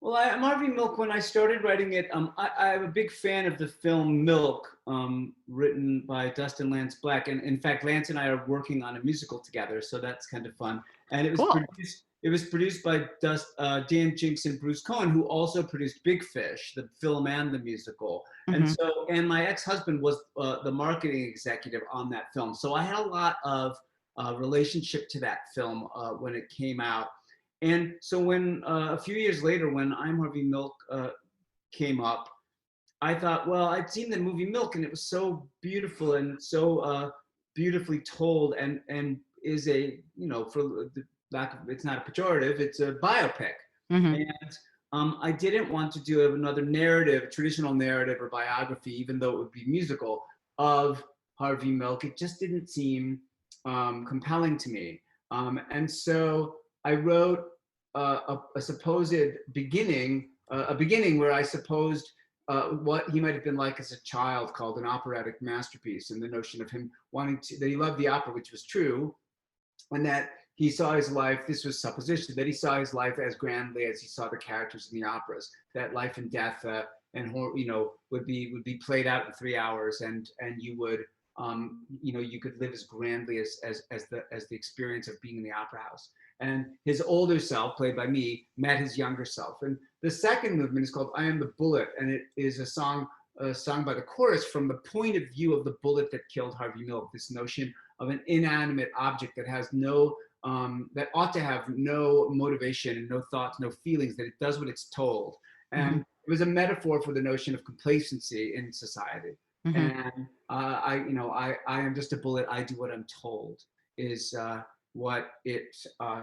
Well, I'm Harvey Milk. When I started writing it, I'm a big fan of the film Milk, written by Dustin Lance Black. And in fact, Lance and I are working on a musical together, so that's kind of fun. And Cool. it was produced by Dan Jinks and Bruce Cohen, who also produced Big Fish, the film and the musical. Mhm. And my ex-husband was the marketing executive on that film. So I had a lot of relationship to that film when it came out. And so when a few years later, when I'm Harvey Milk came up, I thought, well, I'd seen the movie Milk, and it was so beautiful and so beautifully told, and is a, for the lack of, it's not a pejorative, it's a biopic. Mhm. And I didn't want to do another narrative, traditional narrative or biography, even though it would be musical, of Harvey Milk. It just didn't seem compelling to me. And so I wrote a supposed beginning, a beginning where I supposed what he might have been like as a child, called an operatic masterpiece, and the notion of him wanting to, that he loved the opera, which was true, and that he saw his life, this was supposition, that he saw his life as grandly as he saw the characters in the operas, that life and death and would be played out in 3 hours, and you would you could live as grandly as the experience of being in the opera house. And his older self, played by me, met his younger self. And the second movement is called I Am the Bullet, and it is a song sung by the chorus from the point of view of the bullet that killed Harvey Milk, this notion of an inanimate object that has no, that ought to have no motivation and no thoughts, no feelings, that it does what it's told. And it was a metaphor for the notion of complacency in society. And I am just a bullet, I do what I'm told, is what it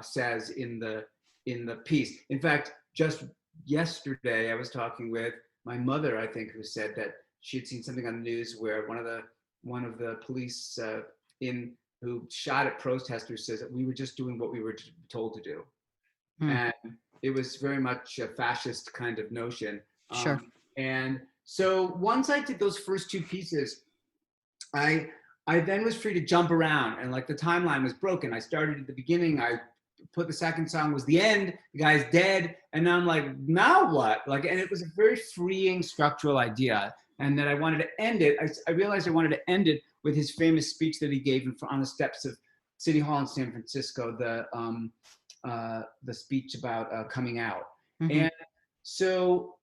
says in the piece. In fact, just yesterday I was talking with my mother, I think, who said that she had seen something on the news where one of the police who shot at protesters says that we were just doing what we were told to do. And it was very much a fascist kind of notion. Sure. And so once I did those first two pieces, I then was free to jump around, and like the timeline was broken. I started at the beginning, I put the second song was the end, the guy's dead, and now I'm like, now what? Like, and it was a very freeing structural idea, and that I wanted to end it. I realized I wanted to end it with his famous speech that he gave on the steps of City Hall in San Francisco, the speech about coming out. And so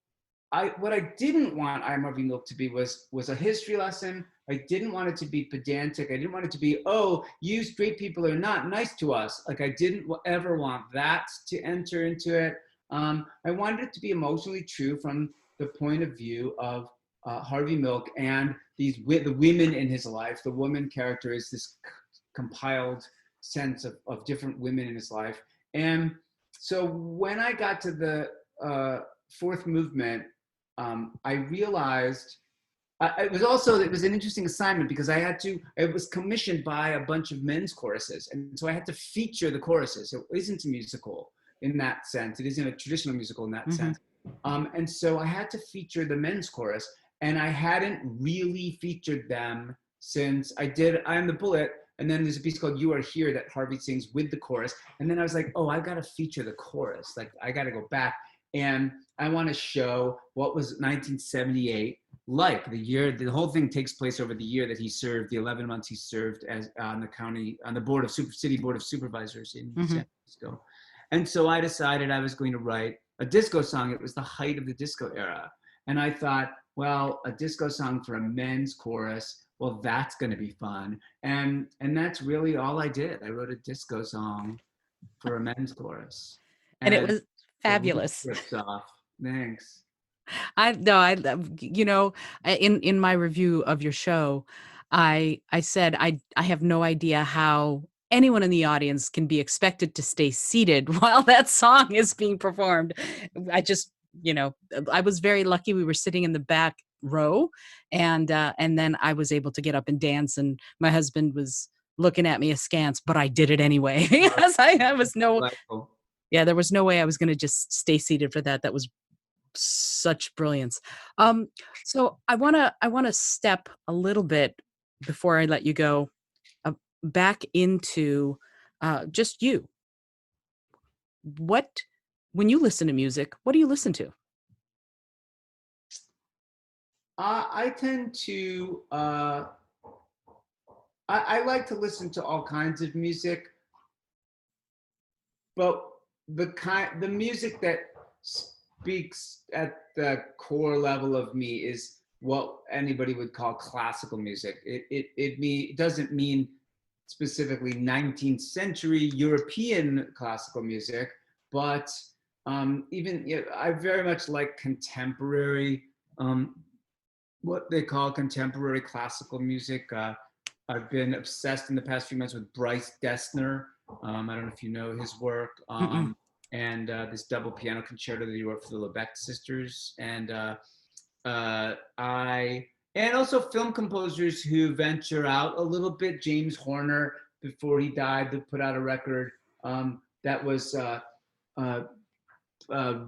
what I didn't want I Am Harvey Milk to be was a history lesson. I didn't want it to be pedantic. I didn't want it to be, oh, you straight people are not nice to us. Like, I didn't ever want that to enter into it. I wanted it to be emotionally true from the point of view of Harvey Milk and the women in his life. The woman character is this compiled sense of different women in his life. And so when I got to the fourth movement, I realized it was an interesting assignment, because it was commissioned by a bunch of men's choruses. And so I had to feature the choruses. It isn't a musical in that sense. It isn't a traditional musical in that sense. And so I had to feature the men's chorus, and I hadn't really featured them since I did I Am the Bullet. And then there's a piece called You Are Here that Harvey sings with the chorus. And then I was like, oh, I got to feature the chorus. Like, I got to go back. And I want to show what was 1978 like, the whole thing takes place over the year that he served, the 11 months he served as on the city board of supervisors in San Francisco. And so I decided I was going to write a disco song. It was the height of the disco era. And I thought, well, a disco song for a men's chorus, well, that's going to be fun. And that's really all I did. I wrote a disco song for a men's chorus. And it was fabulous. Off. Thanks. In my review of your show, I said I have no idea how anyone in the audience can be expected to stay seated while that song is being performed. I was very lucky. We were sitting in the back row, and then I was able to get up and dance, and my husband was looking at me askance, but I did it anyway. Because there was no way I was going to just stay seated for that. That was such brilliance. So I want to step a little bit before I let you go back into just you. When you listen to music, what do you listen to? I tend to I like to listen to all kinds of music, but the music that speaks at the core level of me is what anybody would call classical music. It doesn't mean specifically 19th century European classical music, but I very much like contemporary, what they call contemporary classical music. I've been obsessed in the past few months with Bryce Dessner. I don't know if you know his work. And this double piano concerto that he wrote for the Lebec sisters, and also film composers who venture out a little bit. James Horner before he died, that put out a record that was uh,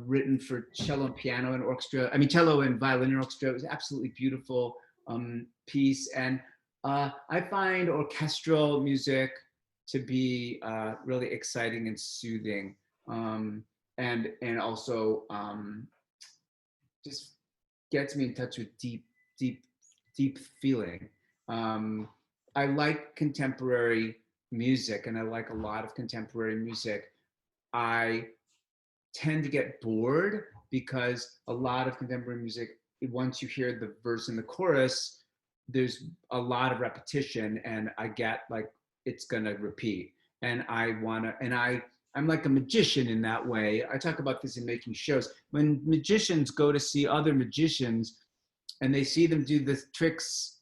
written for cello and piano and orchestra. I mean, cello and violin and orchestra. It was absolutely beautiful piece. And I find orchestral music to be really exciting and soothing, and also just gets me in touch with deep feeling. I like contemporary music, and I like a lot of contemporary music. I tend to get bored because a lot of contemporary music, once you hear the verse and the chorus, there's a lot of repetition, and I get like it's gonna repeat. And I'm like a magician in that way. I talk about this in making shows. When magicians go to see other magicians and they see them do the tricks,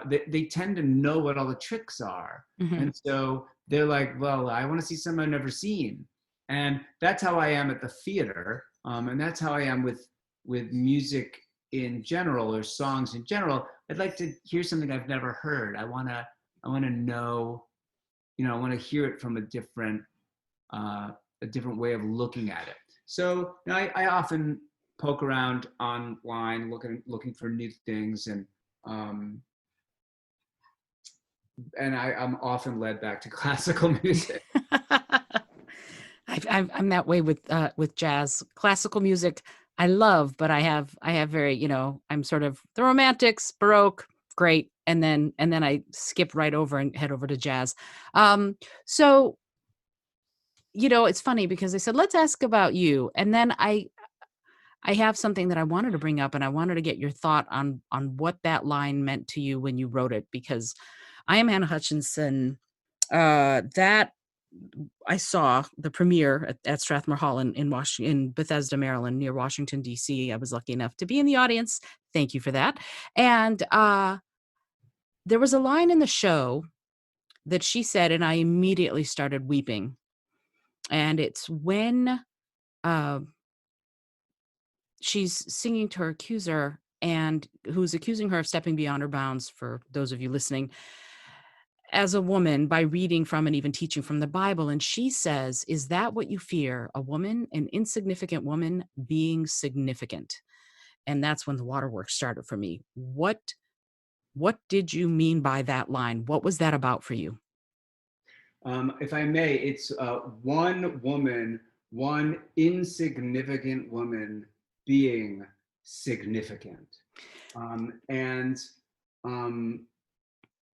they tend to know what all the tricks are. Mm-hmm. And so they're like, well, I want to see something I've never seen. And that's how I am at the theater. And that's how I am with music in general, or songs in general. I'd like to hear something I've never heard. I want to know, I want to hear it from a different way of looking at it. So I often poke around online, looking for new things, and I'm often led back to classical music. I'm that way with jazz. Classical music I love, but I have very, I'm sort of the romantics, Baroque, great, and then I skip right over and head over to jazz. So it's funny because they said let's ask about you, and then I have something that I wanted to bring up, and I wanted to get your thought on what that line meant to you when you wrote it, because I Am Hannah Hutchinson, that I saw the premiere at Strathmore Hall in Bethesda, Maryland, near Washington, D.C. I was lucky enough to be in the audience. Thank you for that. And there was a line in the show that she said, and I immediately started weeping. And it's when she's singing to her accuser, and who's accusing her of stepping beyond her bounds, for those of you listening, as a woman, by reading from and even teaching from the Bible. And she says, is that what you fear? A woman, an insignificant woman, being significant? And that's when the waterworks started for me. What did you mean by that line? What was that about for you? If I may, it's one woman, one insignificant woman being significant.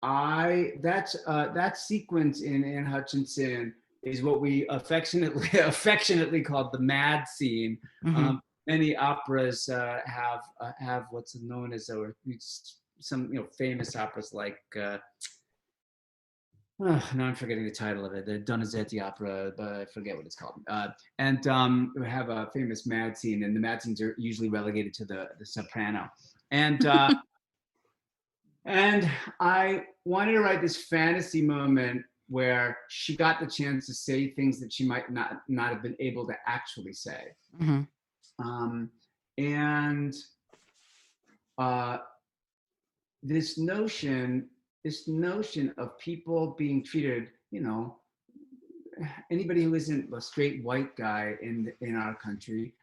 That sequence in Anne Hutchinson is what we affectionately called the mad scene. Mm-hmm. Many operas have what's known as some famous operas like now I'm forgetting the title of it, the Donizetti opera, but I forget what it's called. We have a famous mad scene, and the mad scenes are usually relegated to the soprano. And and I wanted to write this fantasy moment where she got the chance to say things that she might not have been able to actually say. Mm-hmm. And this notion of people being treated, anybody who isn't a straight white guy in our country,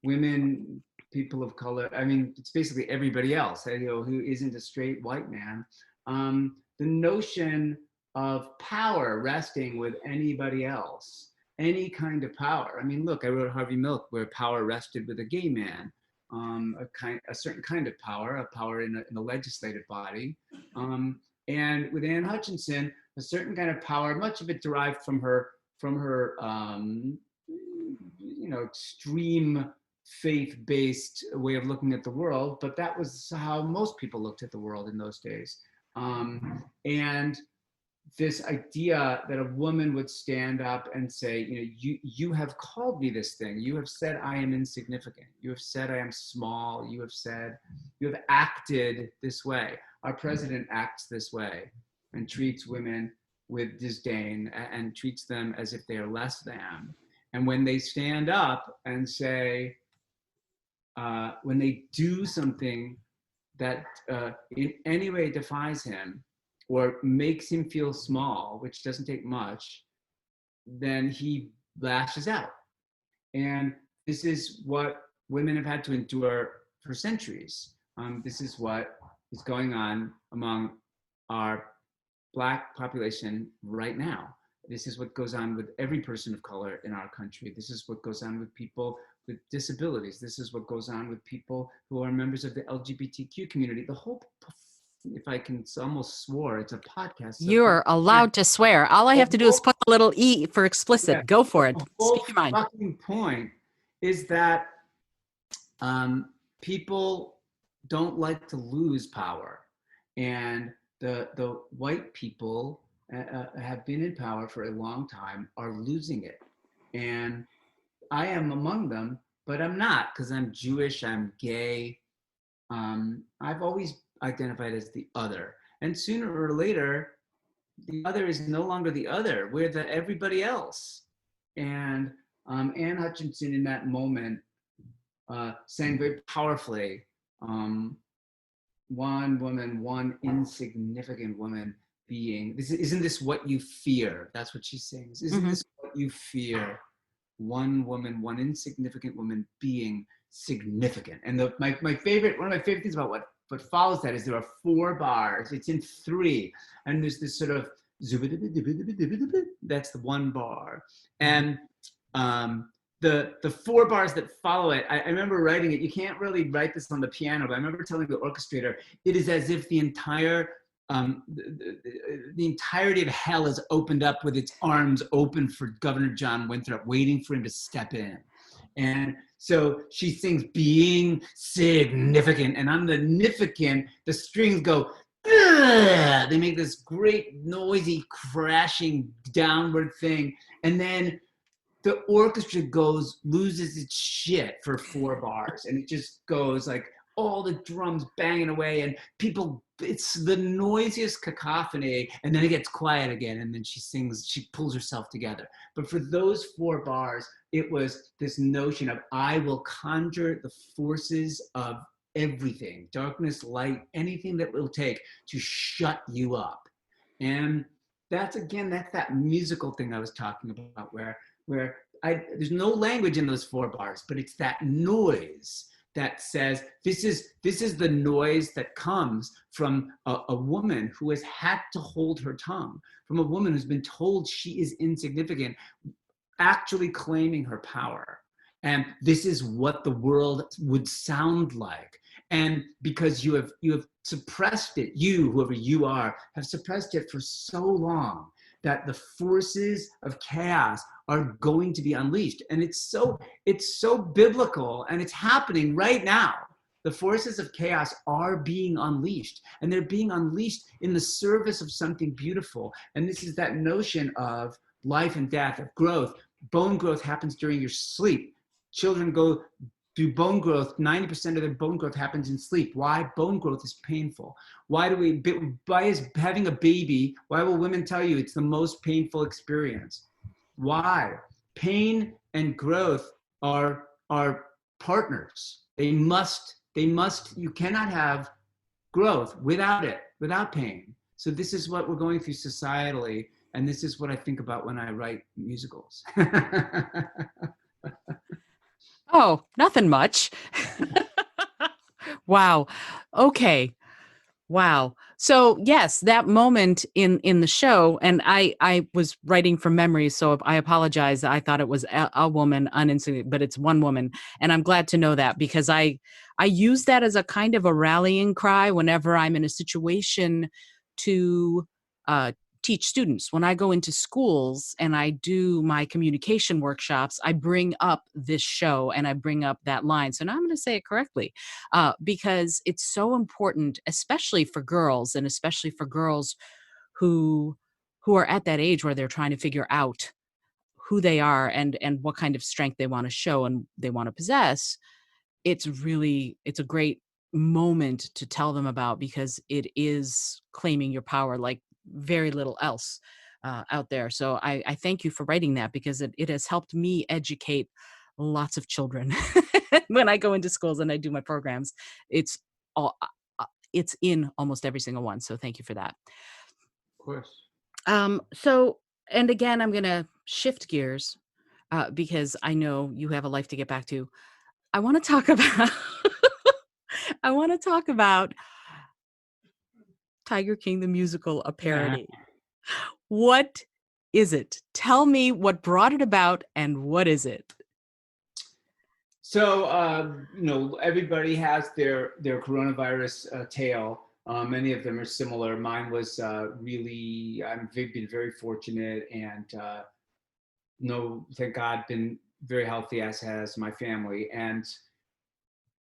women, people of color, I mean, it's basically everybody else, who isn't a straight white man. The notion of power resting with anybody else, any kind of power. I mean, look, I wrote Harvey Milk, where power rested with a gay man. A certain kind of power, a power in the legislative body. And with Anne Hutchinson, a certain kind of power, much of it derived from her extreme faith-based way of looking at the world, but that was how most people looked at the world in those days. And this idea that a woman would stand up and say, you have called me this thing. You have said I am insignificant. You have said I am small. You have acted this way. Our president acts this way and treats women with disdain and treats them as if they are less than. And when they stand up and say, when they do something that in any way defies him, or makes him feel small, which doesn't take much, then he lashes out. And this is what women have had to endure for centuries. This is what is going on among our Black population right now. This is what goes on with every person of color in our country. This is what goes on with people with disabilities. This is what goes on with people who are members of the LGBTQ community. The whole, if I can almost swore, it's a podcast. So You're allowed to swear. All I have to do is put the little E for explicit. yeah, Go for it. the whole Speak your mind. fucking point is that people don't like to lose power. And the white people have been in power for a long time, are losing it. And I am among them, but I'm not, because I'm Jewish, I'm gay. I've always identified as the other. And sooner or later, the other is no longer the other. We're the everybody else. And Anne Hutchinson in that moment sang very powerfully, one woman, one insignificant woman being, isn't this what you fear? That's what she sings. Isn't this what you fear? One woman, one insignificant woman being significant. And one of my favorite things about what follows that is there are 4 bars. It's in 3. And there's this sort of, that's the 1 bar. And the 4 bars that follow it, I remember writing it. You can't really write this on the piano, but I remember telling the orchestrator, it is as if the entire the entirety of hell is opened up with its arms open for Governor John Winthrop, waiting for him to step in. And so she sings being significant, and on the significant, the strings go, ugh! They make this great noisy crashing downward thing, and then the orchestra loses its shit for 4 bars, and it just goes like all the drums banging away, and people, it's the noisiest cacophony, and then it gets quiet again, and then she pulls herself together. But for those 4 bars, it was this notion of, I will conjure the forces of everything, darkness, light, anything that will take to shut you up. And that's that musical thing I was talking about, where there's no language in those 4 bars, but it's that noise that says, this is the noise that comes from a woman who has had to hold her tongue, from a woman who's been told she is insignificant, actually claiming her power. And this is what the world would sound like. And because you have suppressed it, whoever you are, have suppressed it for so long, that the forces of chaos are going to be unleashed. And it's so biblical, and it's happening right now. The forces of chaos are being unleashed, and they're being unleashed in the service of something beautiful. And this is that notion of life and death, of growth. Bone growth happens during your sleep. Children go through bone growth. 90% of their bone growth happens in sleep. Why? Bone growth is painful. Why is having a baby, why will women tell you it's the most painful experience? Why? Pain and growth are partners. They must, you cannot have growth without pain. So this is what we're going through societally, and this is what I think about when I write musicals. Oh, nothing much. Wow. Okay. Wow. So yes, that moment in the show, and I was writing from memory, so I apologize. I thought it was a woman, but it's one woman, and I'm glad to know that, because I use that as a kind of a rallying cry whenever I'm in a situation to teach students. When I go into schools and I do my communication workshops, I bring up this show and I bring up that line. So now I'm going to say it correctly, because it's so important, especially for girls, and especially for girls who are at that age where they're trying to figure out who they are and what kind of strength they want to show and they want to possess. It's a great moment to tell them about, because it is claiming your power like very little else out there. So I thank you for writing that, because it has helped me educate lots of children when I go into schools and I do my programs. It's in almost every single one. So thank you for that. course. So, and again, I'm going to shift gears because I know you have a life to get back to. I want to talk about I want to talk about Tiger King the musical, a parody. What is it? Tell me what brought it about and what is it? So, everybody has their coronavirus tale. Many of them are similar. Mine was really, I've been very fortunate and no, thank God, been very healthy, as has my family. And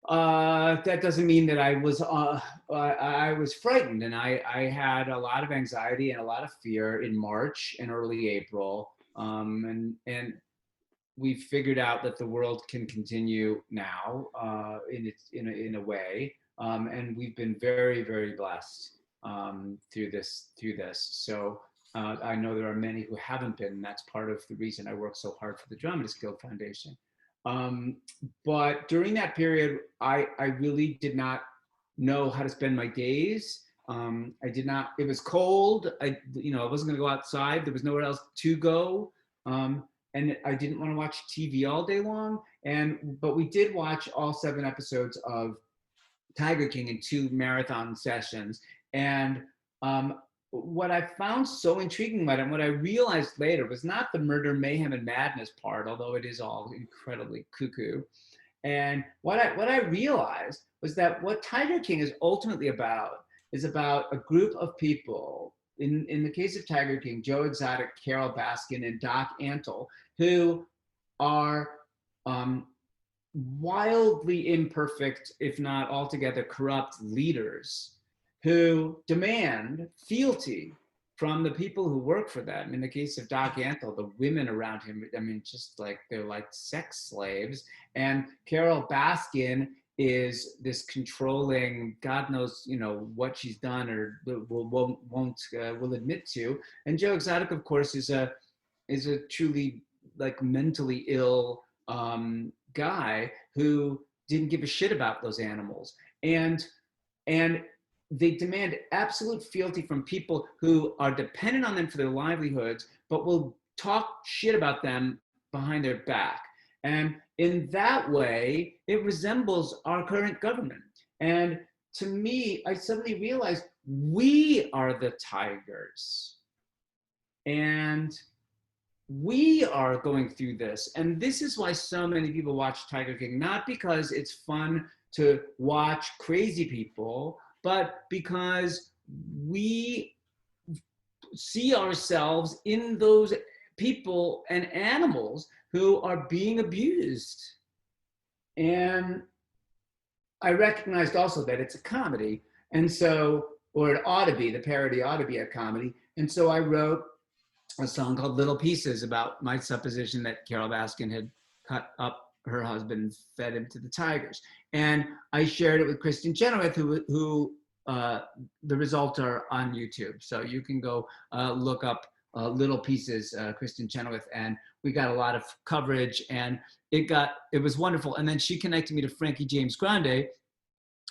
that doesn't mean that I was frightened, and I had a lot of anxiety and a lot of fear in March and early April. And we figured out that the world can continue now in a way, and we've been very, very blessed through this. So I know there are many who haven't been, and that's part of the reason I work so hard for the Dramatist Guild Foundation. Um, but during that period, I really did not know how to spend my days. I did not. It was cold. I wasn't going to go outside. There was nowhere else to go. And I didn't want to watch TV all day long. But we did watch all 7 episodes of Tiger King in 2 marathon sessions. And what I found so intriguing about it, and what I realized later, was not the murder, mayhem, and madness part, although it is all incredibly cuckoo. And what I realized was that what Tiger King is ultimately about is about a group of people. In the case of Tiger King, Joe Exotic, Carol Baskin, and Doc Antle, who are wildly imperfect, if not altogether corrupt leaders who demand fealty from the people who work for them. In the case of Doc Antle, the women around him, I mean, just like they're like sex slaves. And Carol Baskin is this controlling, God knows, what she's done or will admit to. And Joe Exotic, of course, is a truly like mentally ill guy who didn't give a shit about those animals. And they demand absolute fealty from people who are dependent on them for their livelihoods, but will talk shit about them behind their back. And in that way, it resembles our current government. And to me, I suddenly realized we are the tigers. And we are going through this. And this is why so many people watch Tiger King, not because it's fun to watch crazy people, but because we see ourselves in those people and animals who are being abused. And I recognized also that it's a comedy. And so, or it ought to be, the parody ought to be a comedy. And so I wrote a song called Little Pieces about my supposition that Carol Baskin had cut up her husband and fed him to the tigers. And I shared it with Kristen Chenoweth, who the results are on YouTube. So you can go look up Little Pieces, Kristen Chenoweth, and we got a lot of coverage, and it was wonderful. And then she connected me to Frankie James Grande,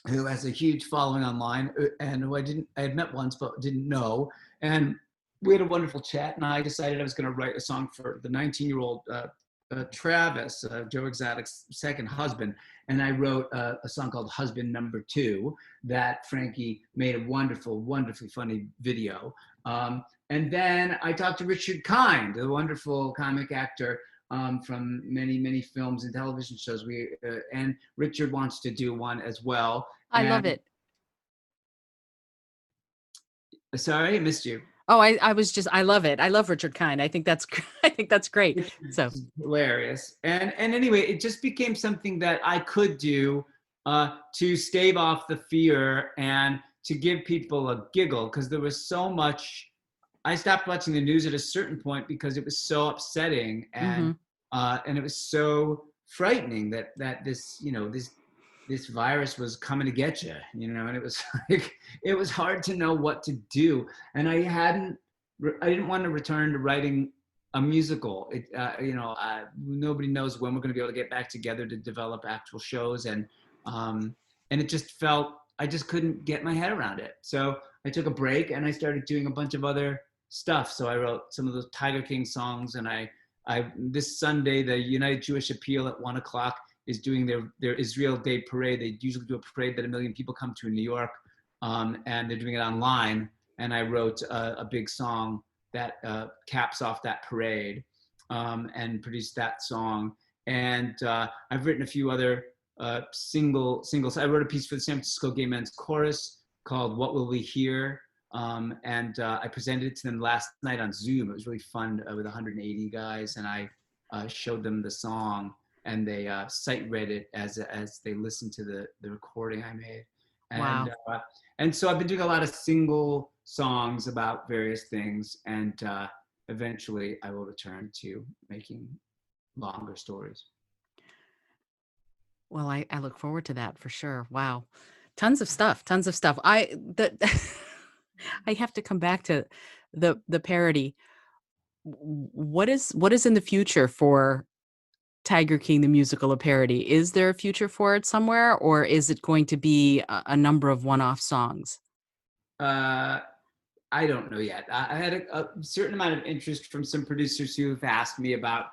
who has a huge following online, and who I had met once but didn't know. And we had a wonderful chat, and I decided I was going to write a song for the 19-year-old Travis, Joe Exotic's second husband. And I wrote a song called Husband Number 2 that Frankie made a wonderful, wonderfully funny video. And then I talked to Richard Kind, the wonderful comic actor from many, many films and television shows. And Richard wants to do one as well. I love it. Sorry, I missed you. Oh, I love it. I love Richard Kind. I think that's great. So hilarious. And anyway, it just became something that I could do to stave off the fear and to give people a giggle, because there was so much. I stopped watching the news at a certain point because it was so upsetting and it was so frightening that this virus was coming to get you, and it was like, it was hard to know what to do. And I didn't want to return to writing a musical. Nobody knows when we're going to be able to get back together to develop actual shows. And it just felt I just couldn't get my head around it. So I took a break and I started doing a bunch of other stuff. So I wrote some of those Tiger King songs, and I this Sunday, the United Jewish Appeal at 1:00 is doing their Israel Day parade. They usually do a parade that 1 million people come to in New York, and they're doing it online. And I wrote a big song that caps off that parade, and produced that song. And I've written a few other singles. I wrote a piece for the San Francisco Gay Men's Chorus called "What Will We Hear?" And I presented it to them last night on Zoom. It was really fun with 180 guys, and I showed them the song, and they sight read it as they listened to the recording I made. And Wow. And so I've been doing a lot of single songs about various things, and eventually I will return to making longer stories. Well, I look forward to that for sure. Wow. Tons of stuff, tons of stuff. I have to come back to the parody. What is in the future for Tiger King the musical, a parody? Is there a future for it somewhere, or is it going to be a number of one-off songs? Uh, I don't know yet. I had a certain amount of interest from some producers who have asked me about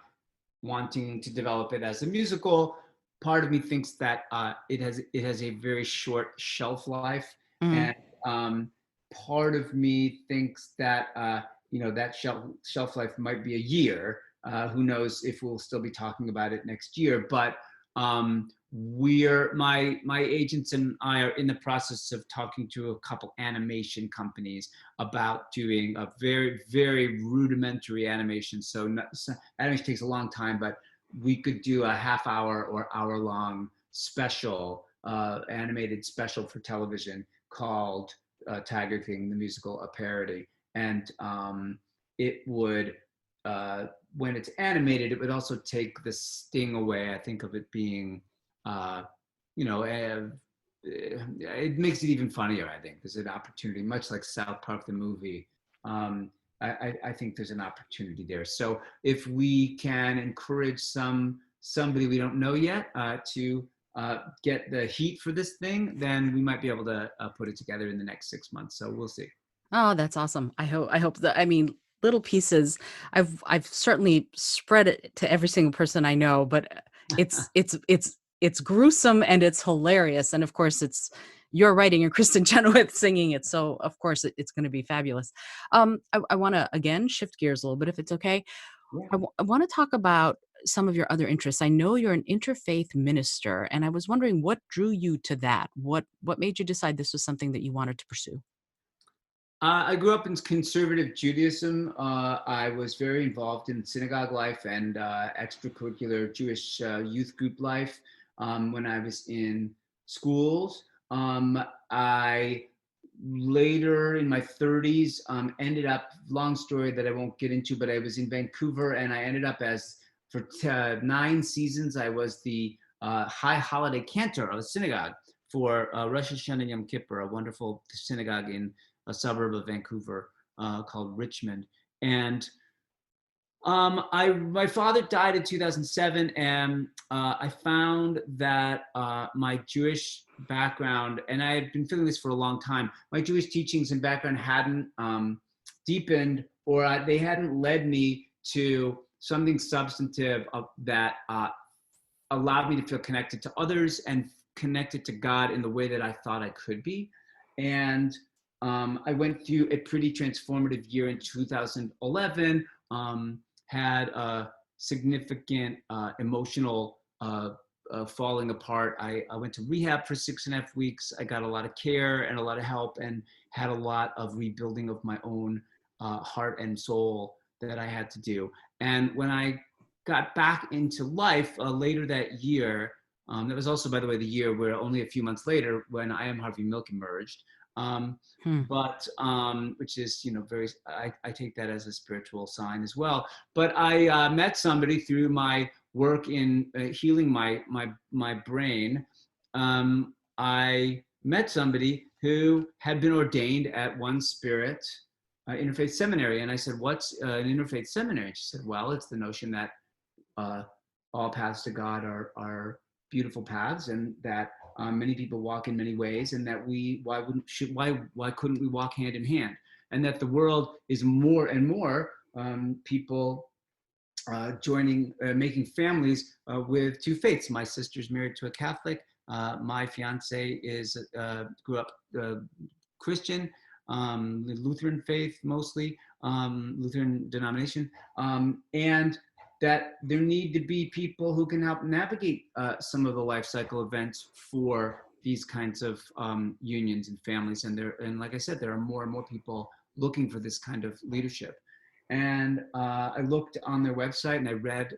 wanting to develop it as a musical. Part of me thinks that it has a very short shelf life, Mm. and part of me thinks that that shelf life might be a year. Who knows if we'll still be talking about it next year? But my agents and I are in the process of talking to a couple animation companies about doing a very, very rudimentary animation. So animation takes a long time, but we could do a half-hour or hour-long special, animated special for television called Tiger King the Musical, a parody. And it would, when it's animated, it would also take the sting away, I think, of it being, it makes it even funnier, I think. There's an opportunity, much like South Park the movie. I think there's an opportunity there. So if we can encourage somebody we don't know yet to get the heat for this thing, then we might be able to put it together in the next 6 months. So we'll see. Oh, that's awesome. I hope that, I mean, little pieces. I've certainly spread it to every single person I know, but it's gruesome and it's hilarious. And of course it's you're writing and Kristen Chenoweth singing it. So of course it's going to be fabulous. I want to again shift gears a little bit if it's okay. Yeah. I want to talk about some of your other interests. I know you're an interfaith minister, and I was wondering what drew you to that. What made you decide this was something that you wanted to pursue? I grew up in conservative Judaism. I was very involved in synagogue life and extracurricular Jewish youth group life when I was in schools. I later in my 30s ended up, long story that I won't get into, but I was in Vancouver and I ended up for 9 seasons, I was the high holiday cantor of a synagogue for Rosh Hashanah and Yom Kippur, a wonderful synagogue in a suburb of Vancouver called Richmond. And my father died in 2007, and I found that my Jewish background, and I had been feeling this for a long time, my Jewish teachings and background hadn't deepened, or they hadn't led me to something substantive that allowed me to feel connected to others and connected to God in the way that I thought I could be. And I went through a pretty transformative year in 2011, had a significant emotional falling apart. I went to rehab for 6.5 weeks. I got a lot of care and a lot of help and had a lot of rebuilding of my own heart and soul that I had to do. And when I got back into life later that year, that was also, by the way, the year where only a few months later when I Am Harvey Milk emerged. Hmm. But which is, very, I take that as a spiritual sign as well. But I met somebody through my work in healing my brain. I met somebody who had been ordained at One Spirit Interfaith Seminary. And I said, what's an interfaith seminary? And she said, well, it's the notion that all paths to God are beautiful paths, and that Many people walk in many ways, and that why couldn't we walk hand in hand? And that the world is more and more people making families with two faiths. My sister's married to a Catholic. My fiance grew up Christian, Lutheran faith mostly, Lutheran denomination, and that there need to be people who can help navigate some of the life cycle events for these kinds of unions and families. And like I said, there are more and more people looking for this kind of leadership. And I looked on their website and I read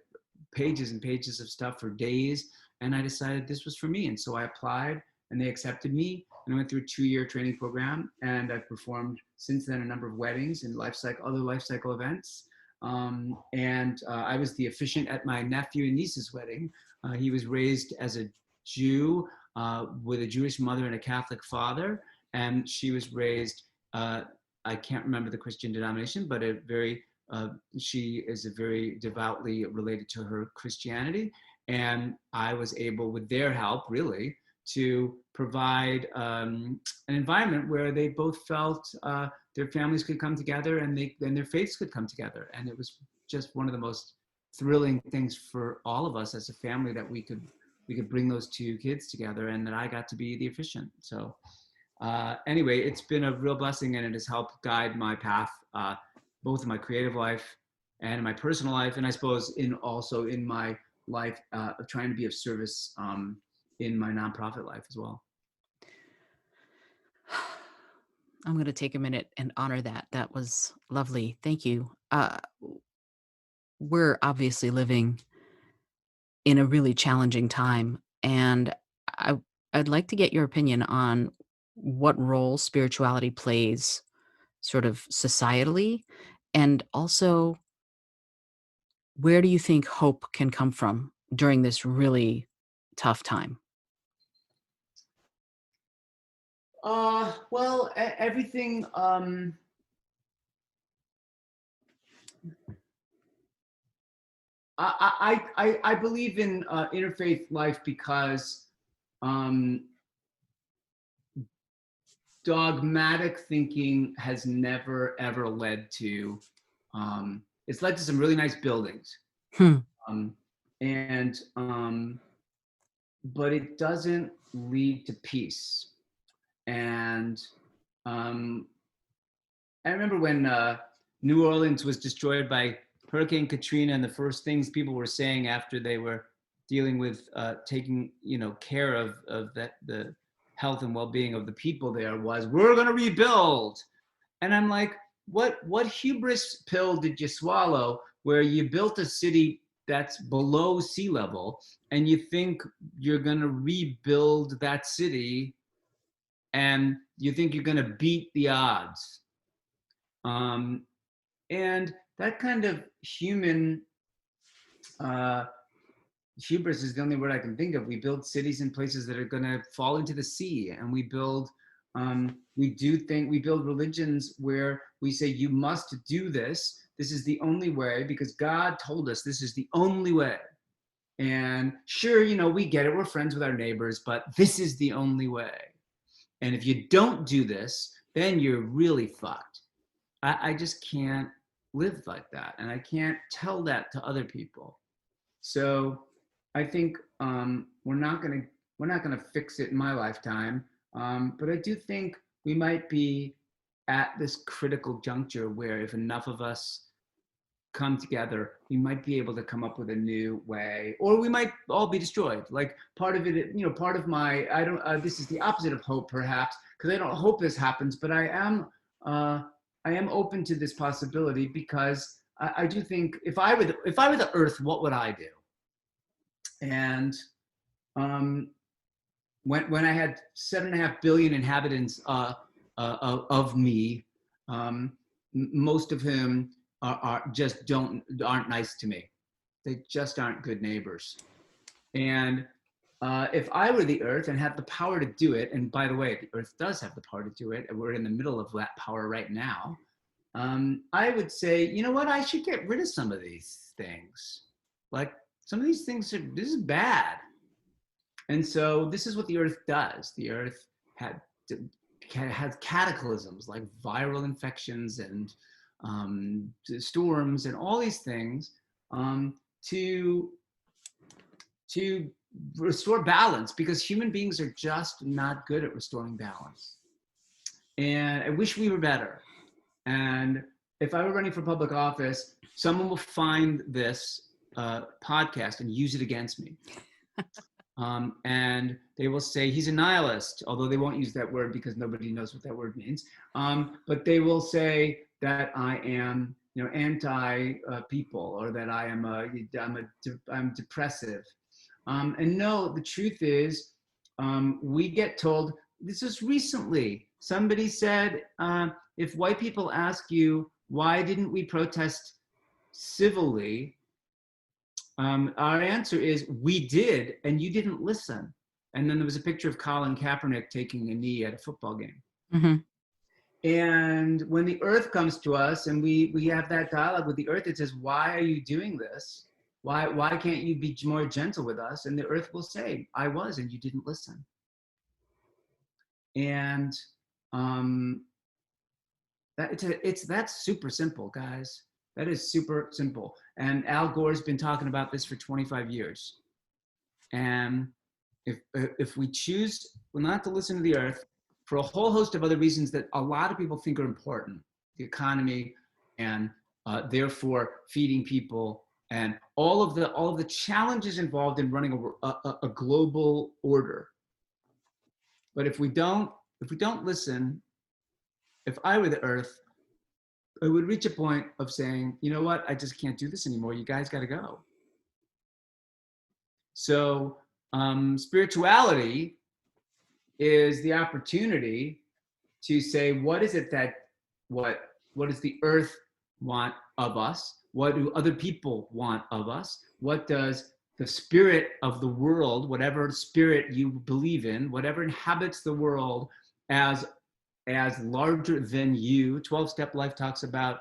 pages and pages of stuff for days, and I decided this was for me. And so I applied, and they accepted me, and I went through a 2-year training program, and I've performed since then a number of weddings and other life cycle events. I was the officiant at my nephew and niece's wedding. He was raised as a Jew with a Jewish mother and a Catholic father, and she was raised, I can't remember the Christian denomination, but she is very devoutly related to her Christianity. And I was able, with their help, really, to provide an environment where they both felt their families could come together and their faiths could come together. And it was just one of the most thrilling things for all of us as a family, that we could bring those two kids together, and that I got to be the officiant. So anyway, it's been a real blessing, and it has helped guide my path, both in my creative life and in my personal life, and I suppose also in my life of trying to be of service in my nonprofit life as well. I'm going to take a minute and honor that. That was lovely. Thank you. We're obviously living in a really challenging time, and I'd like to get your opinion on what role spirituality plays sort of societally, and also where do you think hope can come from during this really tough time? Well, everything. I believe in interfaith life because dogmatic thinking has never ever led to. It's led to some really nice buildings, Hmm. and but it doesn't lead to peace. And I remember when New Orleans was destroyed by Hurricane Katrina, and the first things people were saying after they were dealing with taking care of the health and well-being of the people there was, "We're going to rebuild." And I'm like, what hubris pill did you swallow, where you built a city that's below sea level and you think you're going to rebuild that city and you think you're going to beat the odds? And that kind of human hubris is the only word I can think of. We build cities in places that are going to fall into the sea, and we build religions where we say, you must do this. This is the only way because God told us this is the only way. And sure, we get it. We're friends with our neighbors, but this is the only way. And if you don't do this, then you're really fucked. I just can't live like that, and I can't tell that to other people. So I think we're not gonna fix it in my lifetime, but I do think we might be at this critical juncture where if enough of us come together, we might be able to come up with a new way, or we might all be destroyed. Like part of it, part of my this is the opposite of hope, perhaps, because I don't hope this happens, but I am open to this possibility because I do think if I were the Earth, what would I do? And when I had 7.5 billion inhabitants of me, most of whom aren't nice to me. They just aren't good neighbors. And if I were the Earth and had the power to do it, and by the way, the Earth does have the power to do it, and we're in the middle of that power right now, I would say, you know what, I should get rid of some of these things. Like some of these things this is bad. And so this is what the earth does. The earth has cataclysms like viral infections and storms and all these things to restore balance, because human beings are just not good at restoring balance. And I wish we were better. And if I were running for public office, someone will find this podcast and use it against me. And they will say he's a nihilist, although they won't use that word because nobody knows what that word means. But they will say that I am, anti people, or that I'm depressive. And no, the truth is, we get told, this is recently, somebody said, if white people ask you, why didn't we protest civilly? Our answer is, we did, and you didn't listen. And then there was a picture of Colin Kaepernick taking a knee at a football game. Mm-hmm. And when the earth comes to us and we have that dialogue with the earth, it says, why are you doing this? Why can't you be more gentle with us? And the earth will say, I was, and you didn't listen. And that's super simple, guys. That is super simple. And Al Gore's been talking about this for 25 years. And if we choose not to listen to the earth for a whole host of other reasons that a lot of people think are important, the economy, and therefore feeding people, and all of the challenges involved in running a global order. But if we don't listen, if I were the earth, I would reach a point of saying, you know what, I just can't do this anymore. You guys got to go. So spirituality is the opportunity to say, what is it that, what does the earth want of us? What do other people want of us? What does the spirit of the world, whatever spirit you believe in, whatever inhabits the world as larger than you, 12-step life talks about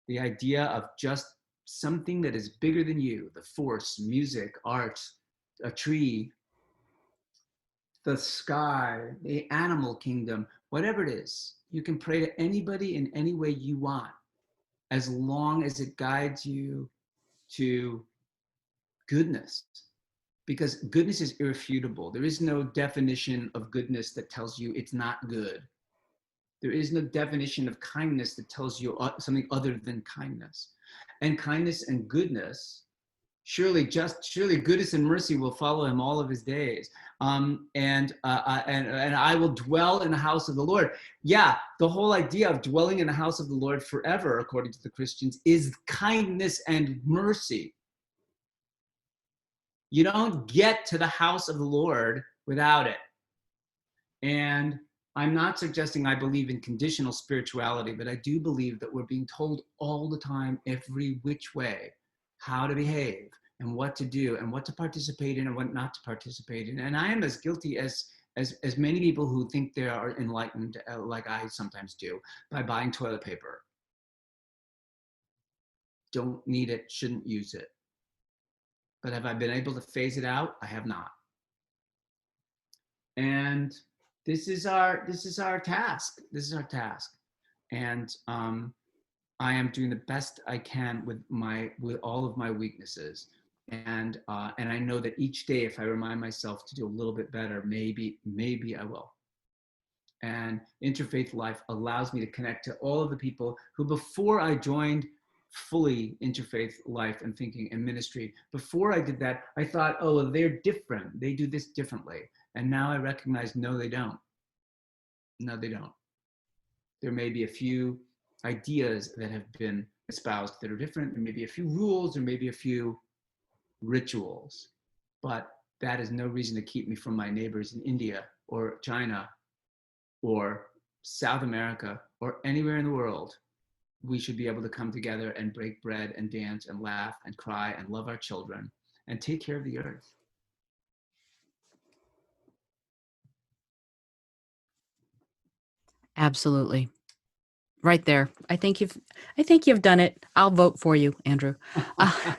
the idea of just something that is bigger than you, the force, music, art, a tree, the sky, the animal kingdom, whatever it is. You can pray to anybody in any way you want, as long as it guides you to goodness. Because goodness is irrefutable. There is no definition of goodness that tells you it's not good. There is no definition of kindness that tells you something other than kindness. And kindness and goodness, surely goodness and mercy will follow him all of his days. And I will dwell in the house of the Lord. Yeah, the whole idea of dwelling in the house of the Lord forever, according to the Christians, is kindness and mercy. You don't get to the house of the Lord without it. And I'm not suggesting I believe in conditional spirituality, but I do believe that we're being told all the time, every which way, how to behave and what to do and what to participate in and what not to participate in. And I am as guilty as many people who think they are enlightened, like I sometimes do, by buying toilet paper. Don't need it, shouldn't use it. But have I been able to phase it out? I have not. And this is our task. This is our task. And I am doing the best I can with all of my weaknesses. And I know that each day, if I remind myself to do a little bit better, maybe I will. And interfaith life allows me to connect to all of the people who, before I joined fully interfaith life and thinking and ministry, before I did that, I thought, oh, well, they're different. They do this differently. And now I recognize, no, they don't. No, they don't. There may be a few ideas that have been espoused that are different. There may be a few rules, or maybe a few rituals, but that is no reason to keep me from my neighbors in India or China or South America or anywhere in the world. We should be able to come together and break bread and dance and laugh and cry and love our children and take care of the earth. Absolutely. Right there. I think you've done it. I'll vote for you, Andrew. Uh,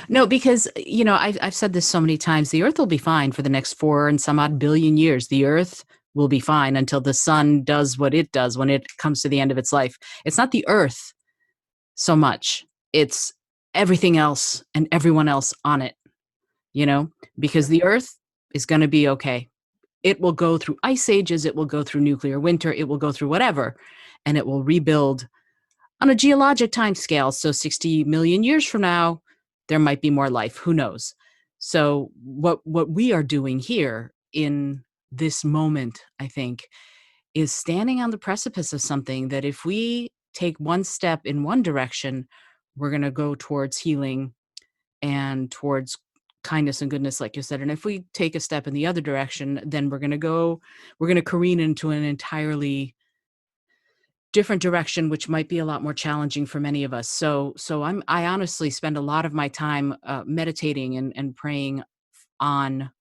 no, because I've said this so many times. The Earth will be fine for the next 4 and some odd billion years. The Earth will be fine until the sun does what it does when it comes to the end of its life. It's not the Earth so much. It's everything else and everyone else on it. Because Yep. the Earth is going to be okay. It will go through ice ages. It will go through nuclear winter. It will go through whatever, and it will rebuild on a geologic time scale. So 60 million years from now, there might be more life. Who knows? So what we are doing here in this moment, I think, is standing on the precipice of something that if we take one step in one direction, we're going to go towards healing and towards kindness and goodness, like you said. And if we take a step in the other direction, then we're going to careen into an entirely different direction, which might be a lot more challenging for many of us. So I honestly spend a lot of my time meditating and praying on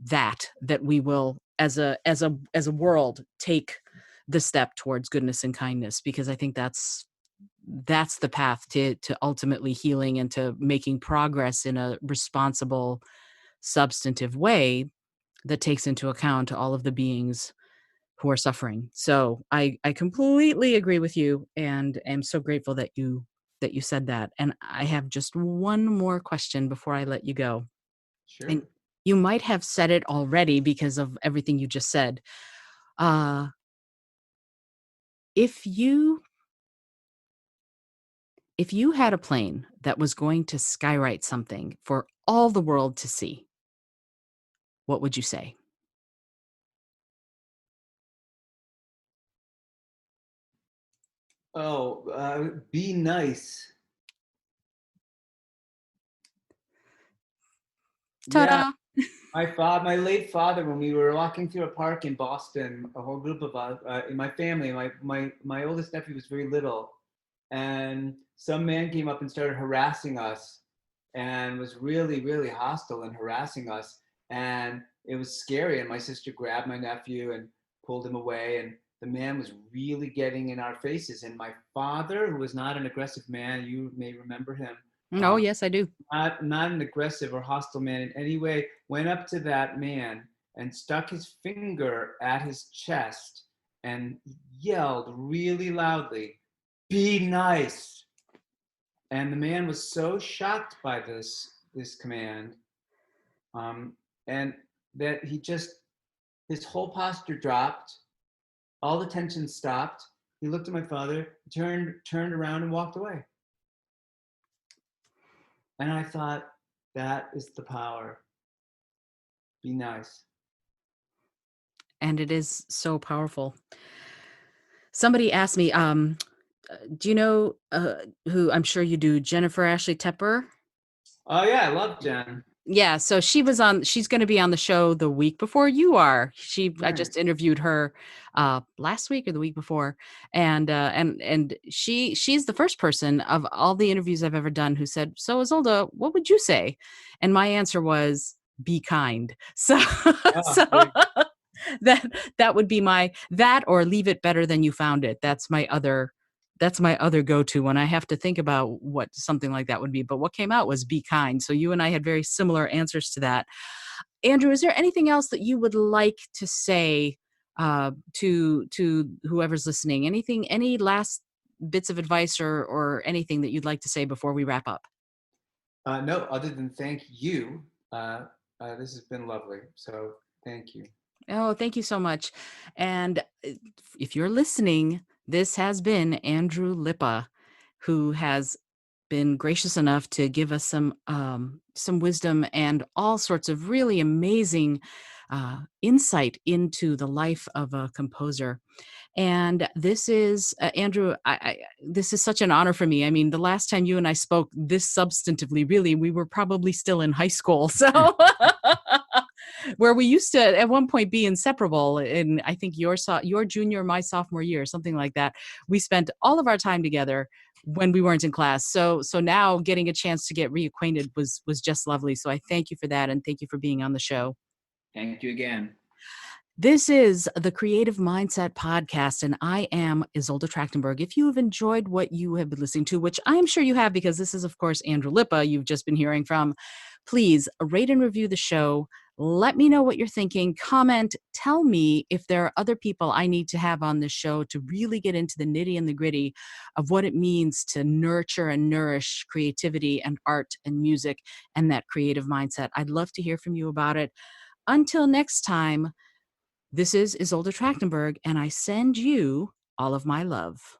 that we will, as a world, take the step towards goodness and kindness, because I think that's the path to ultimately healing and to making progress in a responsible, substantive way that takes into account all of the beings who are suffering. So I completely agree with you, and am so grateful that you said that. And I have just one more question before I let you go. And Sure. you might have said it already because of everything you just said. Uh, if you if you had a plane that was going to skywrite something for all the world to see, what would you say? Oh, be nice. Yeah, Ta-da! my late father, when we were walking through a park in Boston, a whole group of us in my family, my oldest nephew was very little, and some man came up and started harassing us, and was really, really hostile and harassing us, and it was scary. And my sister grabbed my nephew and pulled him away, and the man was really getting in our faces. And my father, who was not an aggressive man, you may remember him, Oh, yes, I do. not an aggressive or hostile man in any way, went up to that man and stuck his finger at his chest and yelled really loudly, "Be nice." And the man was so shocked by this command, um, and that his whole posture dropped, all the tension stopped. He looked at my father, turned around and walked away. And I thought, that is the power. Be nice. And it is so powerful. Somebody asked me, do you know who, I'm sure you do, Jennifer Ashley Tepper? Oh yeah, I love Jen. Yeah, so she's going to be on the show the week before you are. I just Nice. interviewed her last week or the week before, and she's the first person of all the interviews I've ever done who said, "So Isolde, what would you say?" And my answer was, "Be kind." So Oh, so there you go. that that would be that, or leave it better than you found it. That's my other go-to when I have to think about what something like that would be. But what came out was be kind. So you and I had very similar answers to that. Andrew, is there anything else that you would like to say to whoever's listening? Any last bits of advice or anything that you'd like to say before we wrap up? No, other than thank you. Uh, this has been lovely. So thank you. Oh, thank you so much. And if you're listening, this has been Andrew Lippa, who has been gracious enough to give us some wisdom and all sorts of really amazing insight into the life of a composer. And this is Andrew. This is such an honor for me. I mean, the last time you and I spoke this substantively, really, we were probably still in high school. So where we used to at one point be inseparable. And I think your junior, my sophomore year, something like that. We spent all of our time together when we weren't in class. So now getting a chance to get reacquainted was just lovely. So I thank you for that, and thank you for being on the show. Thank you again. This is the Creative Mindset Podcast, and I am Isolde Trachtenberg. If you have enjoyed what you have been listening to, which I am sure you have because this is, of course, Andrew Lippa you've just been hearing from, please rate and review the show. Let me know what you're thinking. Comment. Tell me if there are other people I need to have on this show to really get into the nitty and the gritty of what it means to nurture and nourish creativity and art and music and that creative mindset. I'd love to hear from you about it. Until next time, this is Isolde Trachtenberg, and I send you all of my love.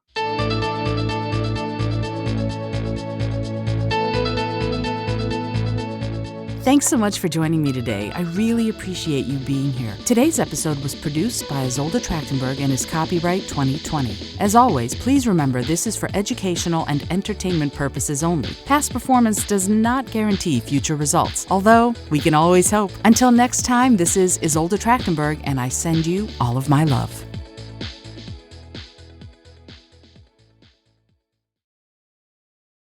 Thanks so much for joining me today. I really appreciate you being here. Today's episode was produced by Isolde Trachtenberg and is copyright 2020. As always, please remember this is for educational and entertainment purposes only. Past performance does not guarantee future results, although we can always hope. Until next time, this is Isolde Trachtenberg, and I send you all of my love.